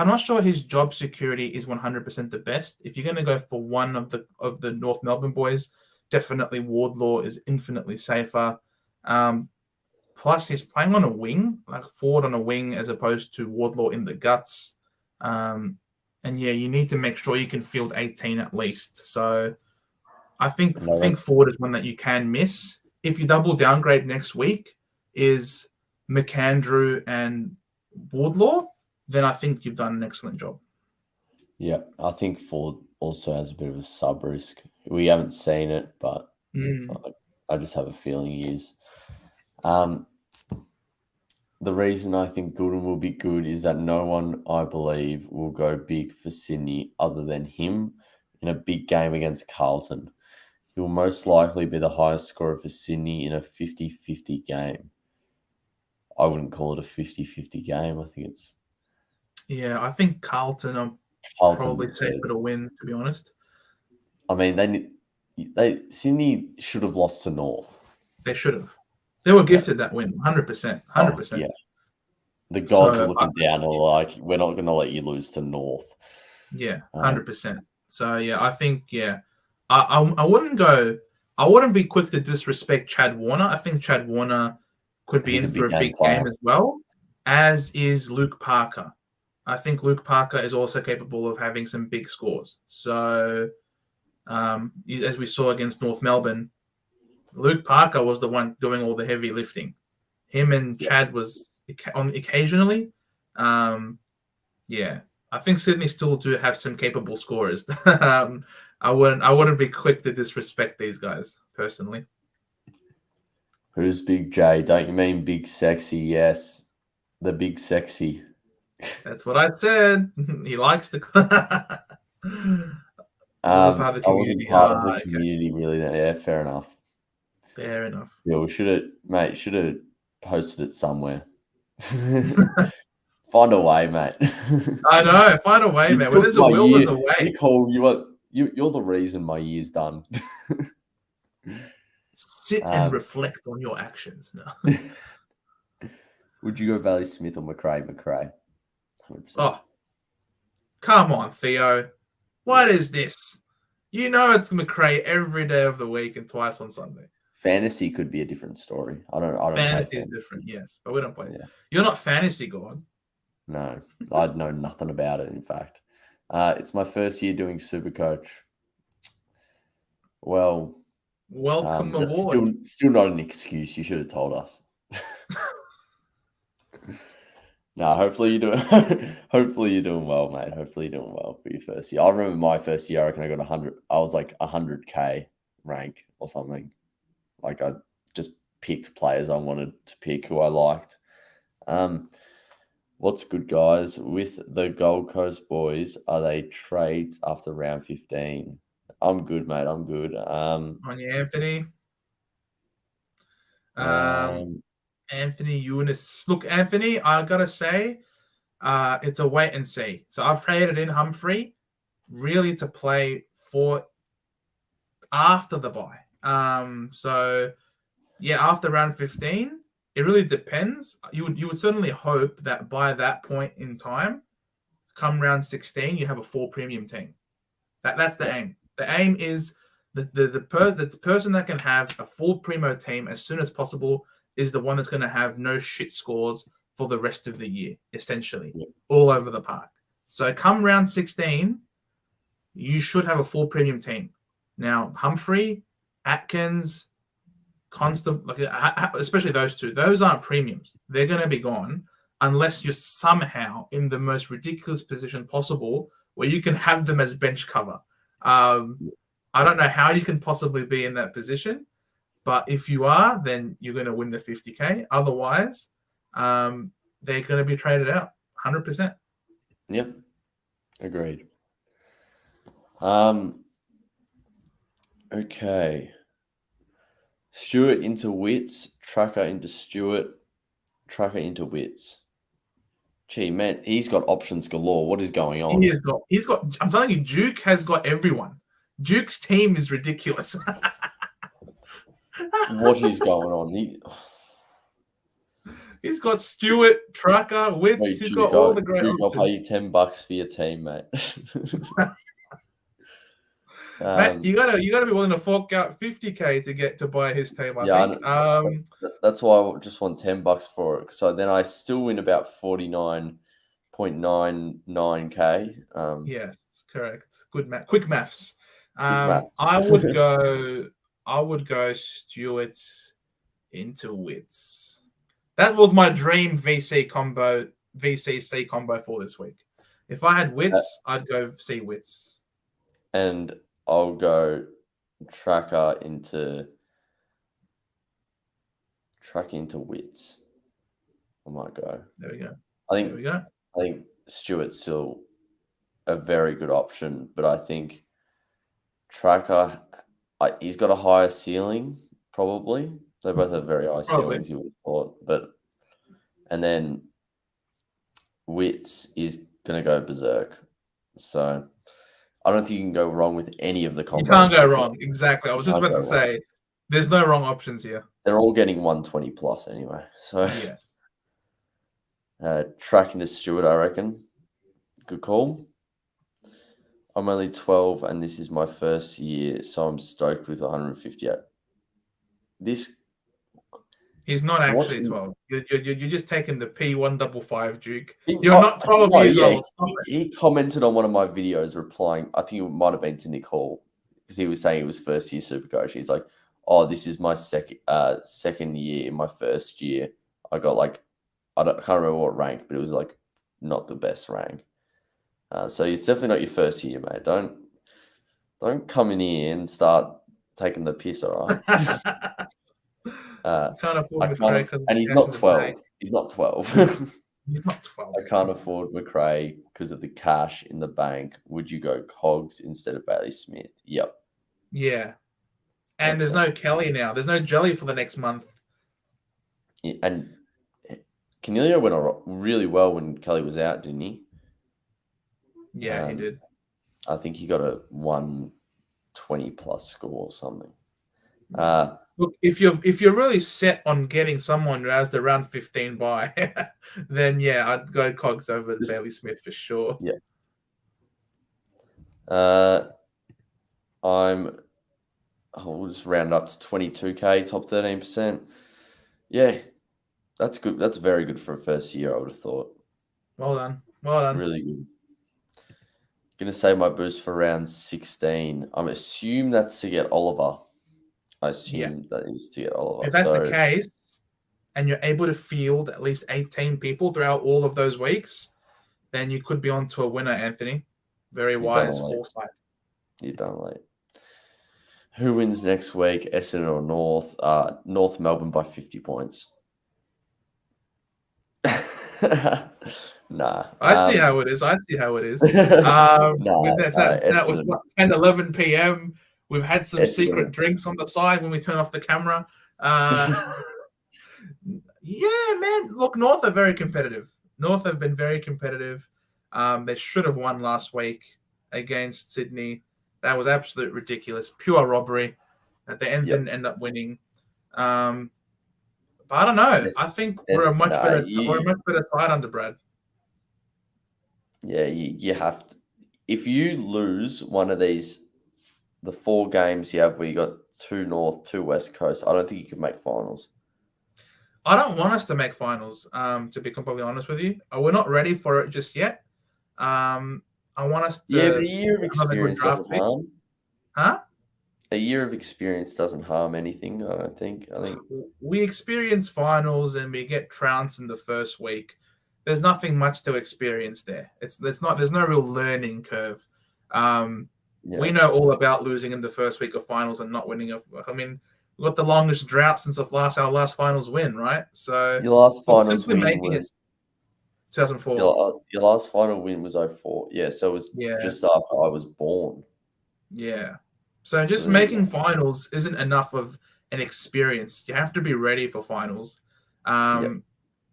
not sure his job security is 100% the best. If you're going to go for one of the North Melbourne boys, definitely Wardlaw is infinitely safer. Plus, he's playing on a wing, like Ford on a wing, as opposed to Wardlaw in the guts. And yeah, you need to make sure you can field 18 at least. So I think Ford is one that you can miss. If you double downgrade next week is McAndrew and Wardlaw, then I think you've done an excellent job. Yeah, I think Ford also has a bit of a sub risk. We haven't seen it, but I just have a feeling he is. The reason I think Gooden will be good is that no one, I believe, will go big for Sydney other than him in a big game against Carlton. He will most likely be the highest scorer for Sydney in a 50-50 game. I wouldn't call it a 50-50 game. I think it's... Yeah, I think Carlton are probably safer to win, to be honest. I mean, Sydney should have lost to North. They should have. They were gifted that win, 100%. 100%. Yeah. The gods are looking down and like, we're not going to let you lose to North. Yeah, 100%. So, yeah, I think, I wouldn't be quick to disrespect Chad Warner. I think Chad Warner could be in for a big game as well, as is Luke Parker. I think Luke Parker is also capable of having some big scores. So, as we saw against North Melbourne, Luke Parker was the one doing all the heavy lifting. Him and Chad was on occasionally. Yeah, I think Sydney still do have some capable scorers. I wouldn't be quick to disrespect these guys personally. Who's Big J? Don't you mean Big Sexy? Yes, the Big Sexy. That's what I said. He likes to. I wasn't part of the community, really. Yeah, fair enough. Fair enough. Yeah, we should have posted it somewhere. Find a way, mate. I know. Find a way, man. When there's a will, there's a way. Nicole, you're the reason my year's done. Sit and reflect on your actions. No. Would you go Bailey Smith or McRae? McRae. 100%. Oh, come on, Theo. What is this? You know it's McRae every day of the week and twice on Sunday. Fantasy could be a different story. I don't play Fantasy is fantasy. different, yes, but we don't play. Yeah. You're not fantasy god. No, I'd know nothing about it. In fact, it's my first year doing SuperCoach. Well, Welcome that's aboard. still not an excuse. You should have told us. No, hopefully you're doing. Hopefully you're doing well, mate. Hopefully you're doing well for your first year. I remember my first year. I reckon I got 100. I was like 100K rank or something. Like I just picked players I wanted to pick who I liked. What's good, guys? With the Gold Coast boys, are they trades after round 15? I'm good, mate. I'm good. On you, Anthony. Um, Anthony Eunice. Look, Anthony, I gotta say, it's a wait and see. So I've traded in Humphrey really to play for after the bye. So yeah, after round 15, it really depends. You would certainly hope that by that point in time, come round 16, you have a full premium team. That's the aim. The aim is the person that can have a full primo team as soon as possible is the one that's going to have no shit scores for the rest of the year, essentially, all over the park. So come round 16, you should have a full premium team. Now, Humphrey, Atkins, Constant, like especially those two, those aren't premiums. They're going to be gone unless you're somehow in the most ridiculous position possible where you can have them as bench cover. I don't know how you can possibly be in that position, but if you are, then you're going to win the 50K. Otherwise, they're going to be traded out 100%. Yep, agreed. Okay. Stewart into Wits, Trucker into Stewart, Trucker into Wits. Gee, man, he's got options galore. What is going on? He's got. I'm telling you, Duke has got everyone. Duke's team is ridiculous. What is going on? He's got Stewart, Trucker, Wits. Wait, He's Duke, got all the great Duke, I'll pay options. you $10 for your team, mate. Mate, you gotta be willing to fork out 50K to get to buy his team. I think. That's why I just want $10 for it. So then I still win about 49.99K. Yes, correct. Good math. Quick maths. Maths. I would go Stewart into Wits. That was my dream VCC combo for this week. If I had Wits, I'd go see Wits. And I'll go Tracker into Wits. I might go. There we go. I think Stewart's still a very good option, but I think Tracker, he's got a higher ceiling, probably. They both have very high ceilings, you would have thought. And then Wits is going to go berserk. So I don't think you can go wrong with any of the combos. You can't go wrong. Exactly. I was just about to say, there's no wrong options here. They're all getting 120 plus anyway. So yes. Tracking to Stewart, I reckon. Good call. I'm only 12 and this is my first year, so I'm stoked with 158. He's not actually 12. You're just taking the P155 Duke. You're not 12 years old. He commented on one of my videos replying, I think it might have been to Nick Hall, because he was saying it was first year SuperCoach. He's like, oh, this is my second year. In my first year, I got like, I can't remember what rank, but it was like not the best rank. So it's definitely not your first year, mate. Don't come in here and start taking the piss, all right? Can't afford McRae, and he's not 12. He's not 12. He's not 12. I can't afford McRae because of the cash in the bank. Would you go Cogs instead of Bailey Smith? Yep. Yeah. And there's no Kelly now. There's no Jelly for the next month. Yeah, and Canelio went really well when Kelly was out, didn't he? Yeah, he did. I think he got a 120 plus score or something. Look, if you're really set on getting someone who has the round 15 bye, then yeah, I'd go Cogs over Bailey Smith for sure. Yeah. I'm we'll just round up to 22K, top 13%. Yeah, that's good. That's very good for a first year, I would have thought. Well done. Well done. Really good. Gonna say my boost for round 16. I'm assume that's to get Oliver. I Yeah. assume that is to get Oliver. If that's the So case, and you're able to field at least 18 people throughout all of those weeks, then you could be on to a winner, Anthony. Very you've done wise late. foresight. You've done late. Who wins next week? Essendon or North? North Melbourne by 50 points. Nah. I see how it is. I see how it is. Nah. That was Essendon. what, 10, 11 p.m. We've had some secret Essendon. drinks on the side when we turn off the camera. Uh, yeah, man. Look, North are very competitive. North have been very competitive. They should have won last week against Sydney. That was absolute ridiculous, pure robbery. That they Yep. didn't end up winning. But I don't know. I think we're a much Nah, better side under Brad. yeah, you have to. If you lose one of these, the 4 games you have where you got 2 North, 2 West Coast, I don't think you can make finals. I don't want us to make finals, to be completely honest with you. We're not ready for it just yet. I want us Yeah, but to a year of get another good experience draft doesn't pick. harm. Huh? A year of experience doesn't harm anything, I don't think. I think We experience finals and we get trounced in the first week. There's nothing much to experience there. There's no real learning curve. yeah. We know all about losing in the first week of finals and not winning. I mean, we got the longest drought since our last finals win, right? So Your last look, since finals we're win making it was 2004. your last final win was 04. Yeah, so it was Yeah. just after I was born. Yeah. So So just there you making go. finals isn't enough of an experience. You have to be ready for finals. Yep.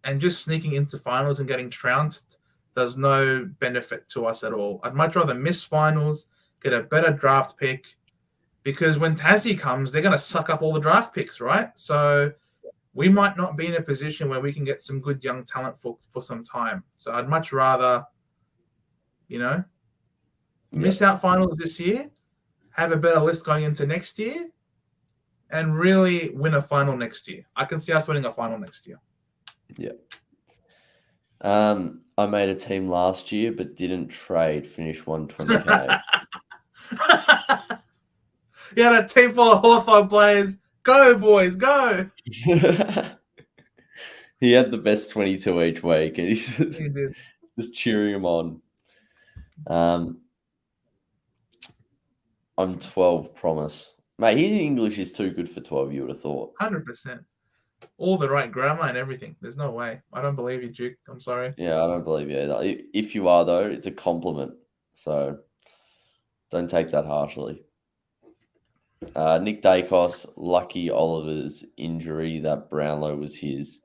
And just sneaking into finals and getting trounced does no benefit to us at all. I'd much rather miss finals, get a better draft pick, because when Tassie comes, they're going to suck up all the draft picks, right? So we might not be in a position where we can get some good young talent for some time. So I'd much rather, miss Yep. out finals this year, have a better list going into next year, and really win a final next year. I can see us winning a final next year. Yep. I made a team last year but didn't trade, finished 120K. Yeah, that team full of Hawthorn players. Go, boys, go. He had the best 22 each week and he's He did. just cheering him on. I'm 12, promise. Mate, his English is too good for 12, you would have thought. 100%. All the right grammar and everything. There's no way. I don't believe you, Duke. I'm sorry. Yeah, I don't believe you either. If you are, though, it's a compliment. So don't take that harshly. Nick Dacos, lucky Oliver's injury, that Brownlow was his.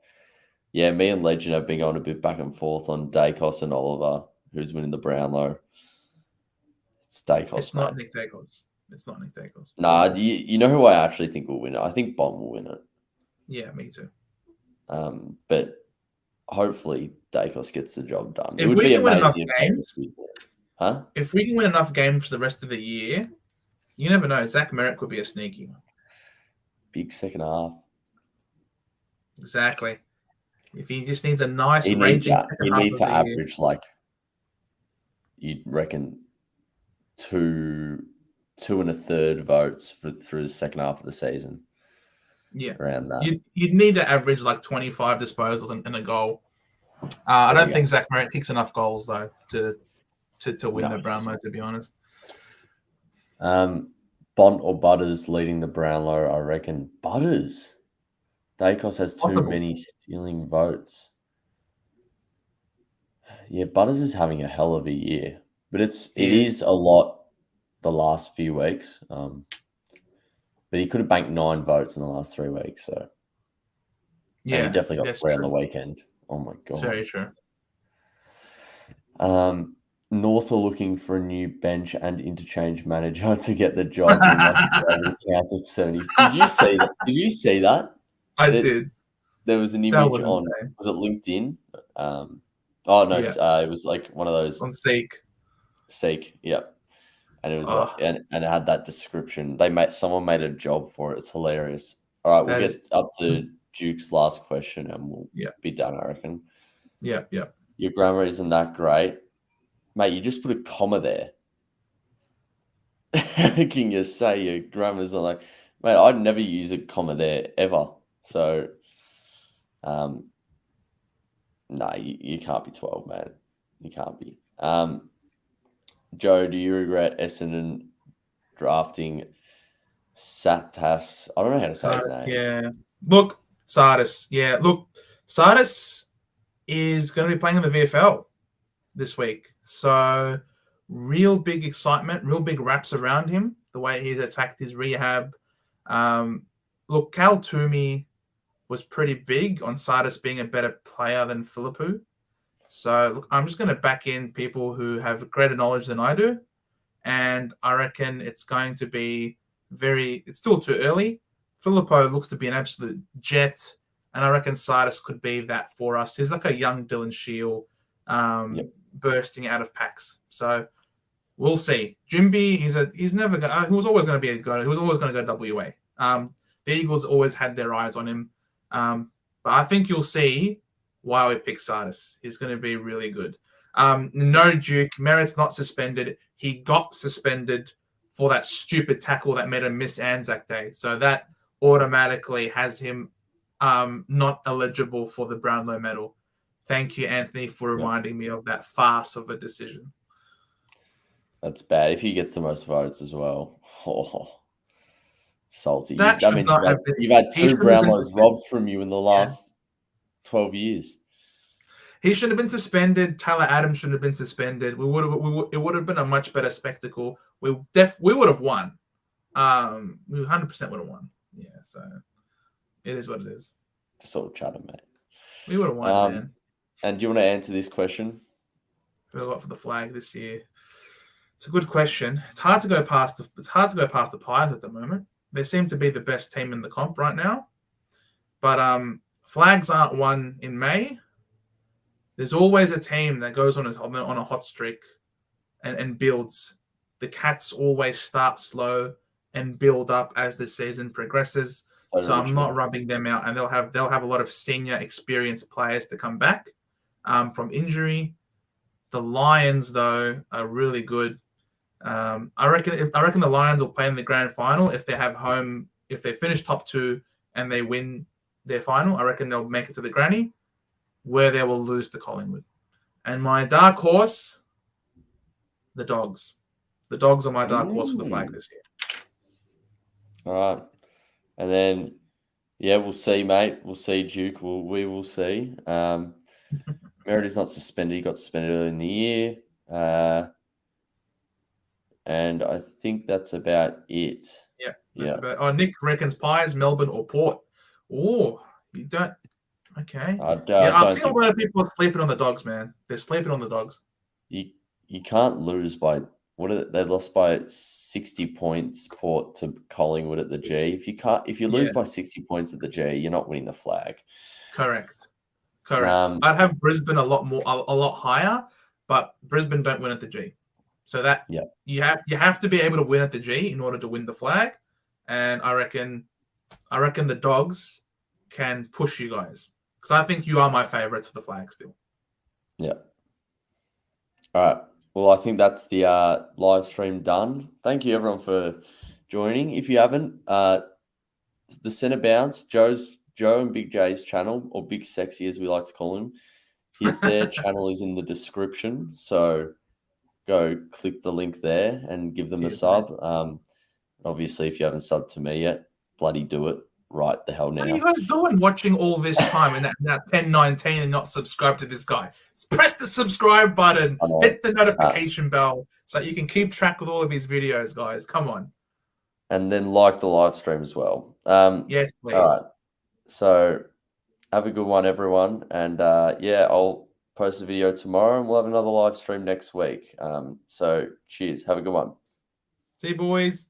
Yeah, me and Legend have been going a bit back and forth on Dacos and Oliver, who's winning the Brownlow. It's Dacos, It's mate. not Nick Dacos. It's not Nick Dacos. Nah, you know who I actually think will win it? I think Bond will win it. Yeah, me too. But hopefully Dacos gets the job done. It If would we be can win enough amazing if games, Dacos did win. Huh? if we can win enough games for the rest of the year, you never know. Zach Merritt could be a sneaky one. Big second half. Exactly. If he just needs a nice He needs raging that. second He half needs of to the year. average like you'd reckon 2 2.33 votes through the second half of the season. Yeah. Around that. You'd need to average like 25 disposals and a goal. I don't think Zach Merritt kicks enough goals though to win the Brownlow, to be honest. Bont or Butters leading the Brownlow, I reckon. Butters. Dacos has too many stealing votes. Yeah, Butters is having a hell of a year, but it is a lot the last few weeks. But he could have banked 9 votes in the last 3 weeks, so yeah, and he definitely got 3 on the true. weekend. Oh my god, It's very true. North are looking for a new bench and interchange manager to get the job. We must go to the count of 70. Did you see that? Did you see that? I did. There was an That image was on, insane. was it LinkedIn? Oh no, Yeah. it was like one of those On Seek. Seek. Yep. and it was like, Oh, and it had that description. Someone made a job for it. It's hilarious. All right, we'll that get is. up to Duke's last question, and we'll Yeah, be done. I reckon yeah, yeah. your grammar isn't that great, mate. You just put a comma there. Can you say your grammar's not like, mate? I'd never use a comma there ever. So, um, no, you can't be 12, man. You can't be. Joe, do you regret Essendon drafting Satas? I don't know how to say his Sardis, name. yeah. Look, Sardis. Yeah, look, Sardis is going to be playing in the VFL this week. So, real big excitement, real big raps around him, the way he's attacked his rehab. Look, Cal Toomey was pretty big on Sardis being a better player than Philippou. So, look, I'm just going to back in people who have greater knowledge than I do. And I reckon it's going to be it's still too early. Filippo looks to be an absolute jet, and I reckon Sardis could be that for us. He's like a young Dylan Shield Yep. bursting out of packs. So we'll see. Jimby, he's never going. He was always going to be a go. He was always going to go WA. The Eagles always had their eyes on him, but I think you'll see why we pick Sardis. He's going to be really good. No Duke. Merritt's not suspended. He got suspended for that stupid tackle that made him miss Anzac Day. So that automatically has him not eligible for the Brownlow medal. Thank you, Anthony, for reminding me of that farce of a decision. That's bad. If he gets the most votes as well, salty. That That should means not have been. you've had He two should have been Brownlows suspended. robbed from you in the Yeah. last 12 years. He should have been suspended. Tyler Adams should have been suspended. It would have been a much better spectacle. We would have won. We 100% would have won. Yeah, so it is what it is. Just sort of chatter, mate. We would have won, man. And do you want to answer this question? Who we got for the flag this year? It's a good question. It's hard to go past the Pies at the moment. They seem to be the best team in the comp right now. But flags aren't won in May. There's always a team that goes on a hot streak and builds. The Cats always start slow and build up as the season progresses. So I'm not rubbing them out, and they'll have a lot of senior experienced players to come back from injury. The Lions, though, are really good. I reckon the Lions will play in the grand final if they finish top 2 and they win their final. I reckon they'll make it to the granny, where they will lose to Collingwood. And my dark horse, the Dogs. The Dogs are my dark horse for the flag this year. All right. And then, yeah, we'll see, mate. We'll see, Duke. We will see. Meredith's not suspended. He got suspended early in the year. And I think that's about it. Yeah, that's about. Oh, Nick reckons Pies, Melbourne, or Port. Oh, you don't. Okay. I think a lot of people are sleeping on the Dogs, man. They're sleeping on the Dogs. You can't lose by they lost by 60 points, Port to Collingwood at the G. If you lose by 60 points at the G, you're not winning the flag. Correct. I'd have Brisbane a lot higher, but Brisbane don't win at the G. So that you have to be able to win at the G in order to win the flag. And I reckon the Dogs can push you guys, because I think you are my favourites for the flag still. Yeah. All right. Well, I think that's the live stream done. Thank you, everyone, for joining. If you haven't, the Centre Bounce, Joe and Big J's channel, or Big Sexy as we like to call him, their channel is in the description. So go click the link there and give them a sub. Obviously, if you haven't subbed to me yet, bloody do it right the hell now. What are you guys doing watching all this time and at 10:19 and not subscribe to this guy? Press the subscribe button, hit the notification bell so you can keep track of all of his videos, guys. Come on. And then like the live stream as well. Yes, please. All right. So have a good one, everyone. And I'll post a video tomorrow and we'll have another live stream next week. So cheers. Have a good one. See you, boys.